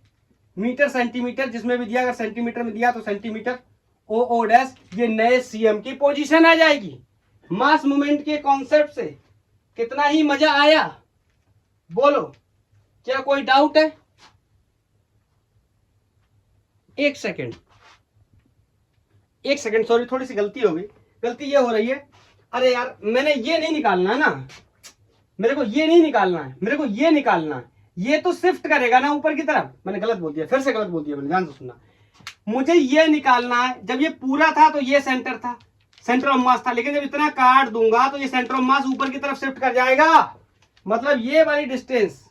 मीटर सेंटीमीटर, जिसमें भी दिया, अगर सेंटीमीटर में दिया तो सेंटीमीटर, ओ डैश, ये नए सीएम की पोजीशन आ जाएगी। मास मूवमेंट के कॉन्सेप्ट से कितना ही मजा आया, बोलो, क्या कोई डाउट है? एक सेकंड, सॉरी, थोड़ी सी गलती हो गई। गलती ये हो रही है, अरे यार मैंने ये नहीं निकालना है ना, मेरे को ये नहीं निकालना है, मेरे को ये निकालना है। ये तो शिफ्ट करेगा ना ऊपर की तरफ। मैंने गलत बोल दिया, फिर से गलत बोल दिया मैंने, ध्यान से सुनना। मुझे ये निकालना है, जब ये पूरा था तो ये सेंटर था, सेंटर ऑफ मास था, लेकिन जब इतना काट दूंगा तो ये सेंटर ऑफ मास ऊपर की तरफ शिफ्ट कर जाएगा। मतलब ये वाली डिस्टेंस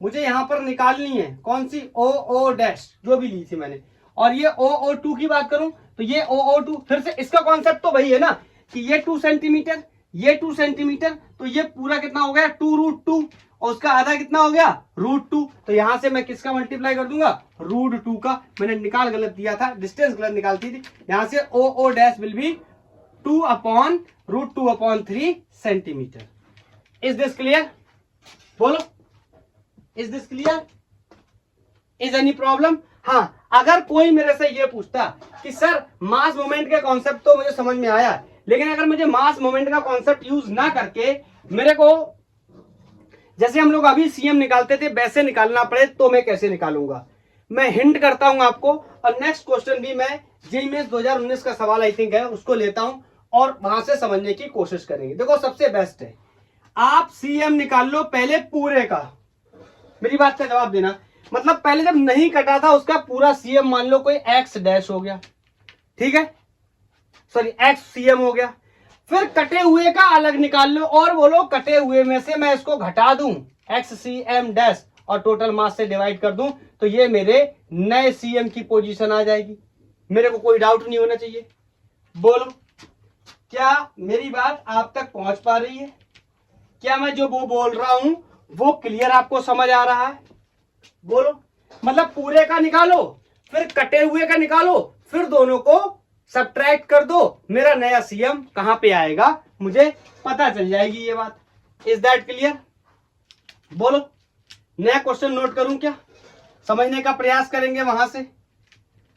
मुझे यहां पर निकालनी है, कौन सी? ओ डैश, जो भी ली थी मैंने। और ये O2 की बात करूं तो ये O2, फिर से इसका कॉन्सेप्ट तो वही है ना कि ये 2 सेंटीमीटर, ये 2 सेंटीमीटर, तो ये पूरा कितना हो गया? 2√2, और उसका आधा कितना हो गया? √2। तो यहां से मैं किसका मल्टीप्लाई कर दूंगा? √2 का। मैंने निकाल गलत दिया था, डिस्टेंस गलत निकालती थी। यहां से O dash will be 2/√2/3 centimetre. Is this clear? बोलो, is this clear? Is any problem? हाँ, अगर कोई मेरे से ये पूछता कि सर मास मोमेंट का कॉन्सेप्ट तो मुझे समझ में आया, लेकिन अगर मुझे मास मोमेंट का कॉन्सेप्ट यूज ना करके मेरे को जैसे हम लोग अभी सीएम निकालते थे वैसे निकालना पड़े तो मैं कैसे निकालूंगा? मैं हिंट करता हूं आपको, और नेक्स्ट क्वेश्चन भी मैं जेईई मेंस 2019 का सवाल आई थिंक है, उसको लेता हूं और वहां से समझने की कोशिश करेंगे। देखो, सबसे बेस्ट है आप सीएम निकाल लो पहले पूरे का, मेरी बात का जवाब देना। मतलब पहले जब नहीं कटा था उसका पूरा सीएम मान लो कोई एक्स डैश हो गया, ठीक है, सॉरी एक्स सीएम हो गया, फिर कटे हुए का अलग निकाल लो और बोलो कटे हुए में से मैं इसको घटा दूं एक्स सीएम डैश और टोटल मास से डिवाइड कर दूं, तो ये मेरे नए सीएम की पोजीशन आ जाएगी। मेरे को कोई डाउट नहीं होना चाहिए। बोलो, क्या मेरी बात आप तक पहुंच पा रही है? क्या मैं जो वो बोल रहा हूं वो क्लियर आपको समझ आ रहा है? बोलो, मतलब पूरे का निकालो, फिर कटे हुए का निकालो, फिर दोनों को सब्ट्रैक्ट कर दो, मेरा नया सीएम कहां पे आएगा मुझे पता चल जाएगी ये बात। Is that clear? बोलो, नया क्वेश्चन नोट करूं क्या? समझने का प्रयास करेंगे वहां से।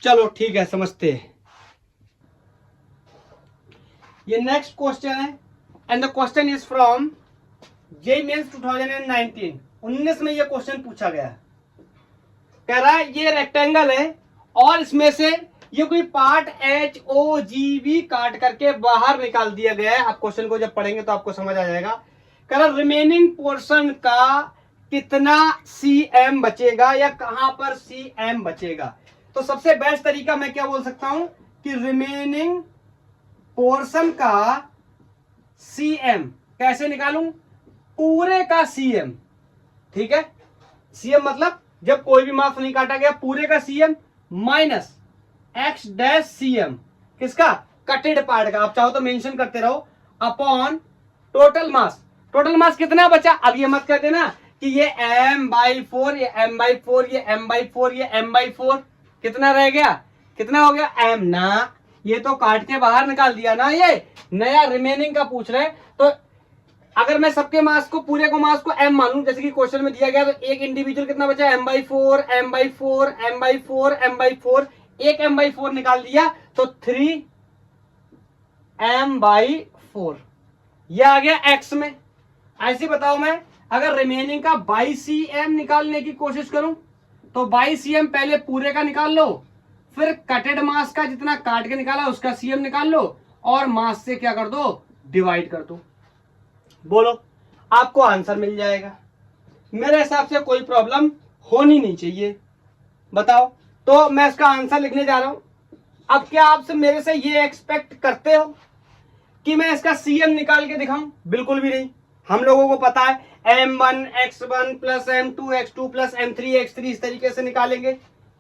चलो ठीक है, समझते हैं। ये नेक्स्ट क्वेश्चन है and the question is from JEE Mains 2019। 19 में ये क्वेश्चन पूछा गया। कह रहा है ये रेक्टेंगल है और इसमें से ये कोई पार्ट HOGB काट करके बाहर निकाल दिया गया है। आप क्वेश्चन को जब पढ़ेंगे तो आपको समझ आ जाएगा। कह रहा रिमेनिंग पोर्शन का कितना CM बचेगा या कहां पर CM बचेगा? तो सबसे बेस्ट तरीका मैं क्या बोल सकता हूं कि रिमेनिंग पोर्शन का CM कैसे निकालूं? पूरे का CM, ठीक है। CM मतलब जब कोई भी मास नहीं काटा गया, पूरे का CM minus x dash CM, किसका? कटेड पार्ट का। आप चाहो तो मेंशन करते रहो, upon total mass. Total mass कितना बचा? अब ये मत कर देना कि ये m/4, ये m/4, ये m/4, ये m/4, कितना रह गया? कितना हो गया? m ना, ये तो काट के बाहर निकाल दिया ना। ये नया रिमेनिंग का पूछ रहे, तो अगर मैं सबके मास को, पूरे को मास को m मानूं, जैसे कि क्वेश्चन में दिया गया, तो एक इंडिविजुअल कितना बचा? m/4, m/4, m/4, m/4, एक m/4 निकाल दिया तो 3m/4, यह आ गया x में। ऐसे बताओ, मैं अगर रिमेनिंग का बाई CM निकालने की कोशिश करूं तो बाई CM पहले पूरे का निकाल लो, फिर कटेड मास का जितना काट के निकाला उसका CM निकाल लो और मास से क्या कर दो? डिवाइड कर दो। बोलो, आपको आंसर मिल जाएगा। मेरे हिसाब से कोई प्रॉब्लम होनी नहीं चाहिए। बताओ, तो मैं इसका आंसर लिखने जा रहा हूं। अब क्या आप मेरे से ये एक्सपेक्ट करते हो कि मैं इसका CM निकाल के दिखाऊं? बिल्कुल भी नहीं। हम लोगों को पता है m1 x1 plus m2 x2 plus m3 x3 इस तरीके से निकालेंगे।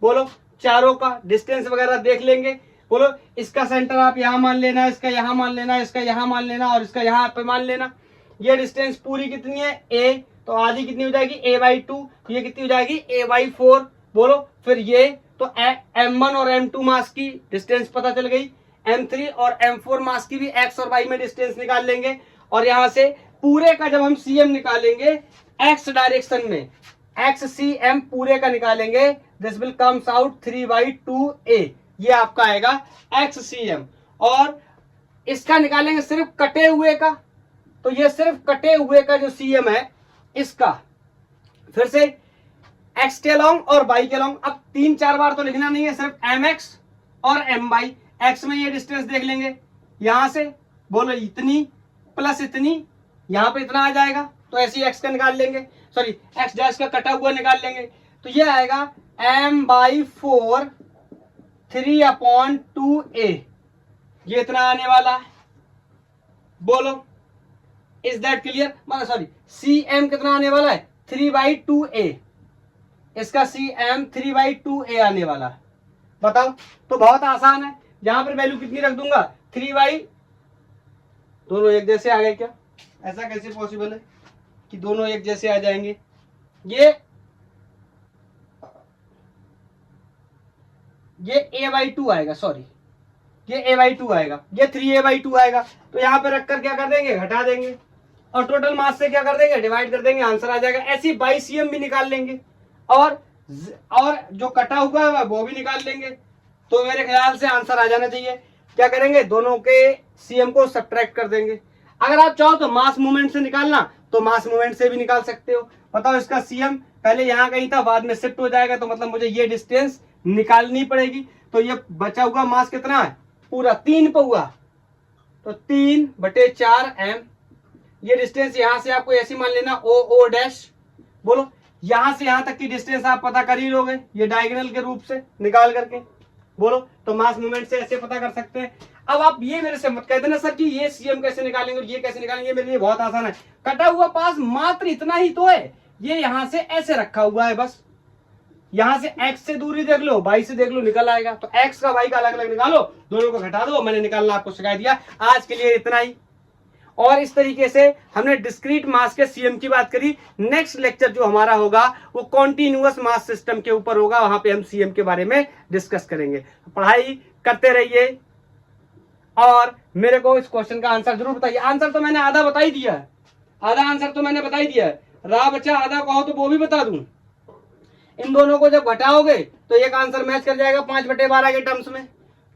बोलो, चारों का डिस्टेंस वगैरह देख लेंगे। बोलो, इसका सेंटर आप यहां मान लेना, इसका यहां मान लेना, इसका यहां मान लेना और इसका यहां पे मान लेना। ये डिस्टेंस पूरी कितनी है? a, तो आधी कितनी हो जाएगी? a/2। ये कितनी हो जाएगी? a/4। बोलो, फिर ये तो m1 और m2 मास की डिस्टेंस पता चल गई, m3 और m4 मास की भी x और y में डिस्टेंस निकाल लेंगे। और यहां से पूरे का जब हम CM निकालेंगे x डायरेक्शन में, एक्स सी एम पूरे का निकालेंगे, this will comes out 3/2a, ये आपका आएगा एक्स सी एम। और इसका निकालेंगे सिर्फ कटे हुए का, तो ये सिर्फ कटे हुए का जो सी एम है इसका, फिर से एक्स के लॉन्ग और वाई के लॉन्ग। अब 3-4 बार तो लिखना नहीं है, सिर्फ एम एक्स और एम वाई। एक्स में ये डिस्टेंस देख लेंगे, यहां से बोलो इतनी प्लस इतनी, यहां पे इतना आ जाएगा, तो ऐसे ही एक्स का निकाल लेंगे, सॉरी एक्स डैश का कटा हुआ निकाल लेंगे, तो ये आएगा m/4 3/2a, ये इतना आने वाला है। बोलो इज दैट क्लियर? मतलब सॉरी सी एम कितना आने वाला है 3/2a, इसका सी एम 3/2a आने वाला है। बताओ, तो बहुत आसान है, यहां पर वैल्यू कितनी रख दूंगा 3/, दोनों एक जैसे आ गए क्या? ऐसा कैसे पॉसिबल है कि दोनों एक जैसे आ जाएंगे? ये a/2 आएगा, सॉरी ये a/2 आएगा, ये 3a/2 आएगा, तो यहां पे रखकर क्या कर देंगे, घटा देंगे, और टोटल मास से क्या कर देंगे, डिवाइड कर देंगे, आंसर आ जाएगा। ऐसी 22 cm भी निकाल लेंगे, और जो कटा हुआ है वो भी निकाल लेंगे, तो मेरे ख्याल से आंसर आ जाना चाहिए। क्या करेंगे, दोनों के सीएम को सब्ट्रैक्ट कर देंगे। अगर आप चाहो तो मास मूवमेंट से निकालना, तो मास मूवमेंट से भी निकाल सकते हो। बताओ इसका सीएम पहले यहां कहीं था, बाद में शिफ्ट हो जाएगा, तो मतलब मुझे ये डिस्टेंस निकालनी पड़ेगी। तो ये बचा हुआ मास कितना है, पूरा 3 पौआ, तो 3/4 m। ये डिस्टेंस यहां से आपको ऐसी मान लेना o डैश। बोलो यहां से यहां तक की डिस्टेंस आप पता कर ही लोगे, ये डायगोनल के रूप से निकाल करके। बोलो तो मास मूवमेंट से ऐसे पता कर सकते हैं। अब आप ये मेरे से मत कह देना सर कि ये सीएम कैसे निकालेंगे और ये कैसे निकालेंगे, मेरे लिए बहुत आसान है। कटा हुआ पास मात्र इतना ही तो है, ये यहां से ऐसे रखा हुआ है, बस यहां से x से दूरी देख लो, y से देख लो, निकल आएगा। तो x का y का अलग अलग निकालो, दोनों को घटा दो, मैंने निकालना आपको सिखा दिया। आज के लिए इतना ही। और इस तरीके से हमने डिस्क्रीट मास के सीएम की बात करी। नेक्स्ट लेक्चर जो हमारा होगा वो कॉन्टिन्यूअस मास सिस्टम के ऊपर होगा, वहां पे हम सीएम के बारे में डिस्कस करेंगे। पढ़ाई करते रहिए और मेरे को इस क्वेश्चन का आंसर जरूर बताइए। आंसर तो मैंने आधा बता ही दिया है, आधा आंसर तो मैंने बता ही दिया है। रहा बच्चा आधा कहो तो वो भी बता दूं। इन दोनों को जब घटाओगे तो एक आंसर मैच कर जाएगा 5/12 के टर्म्स में।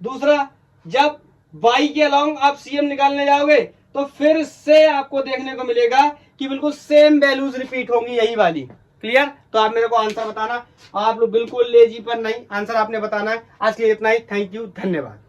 दूसरा, जब y के अलोंग आप सीएम निकालने जाओगे तो फिर से आपको देखने को मिलेगा कि बिल्कुल सेम वैल्यूज रिपीट होंगी, यही वाली। क्लियर? तो आप मेरे को आंसर बताना, आप लोग बिल्कुल लेजी पर नहीं, आंसर आपने बताना है। आज के लिए इतना ही। थैंक यू, धन्यवाद।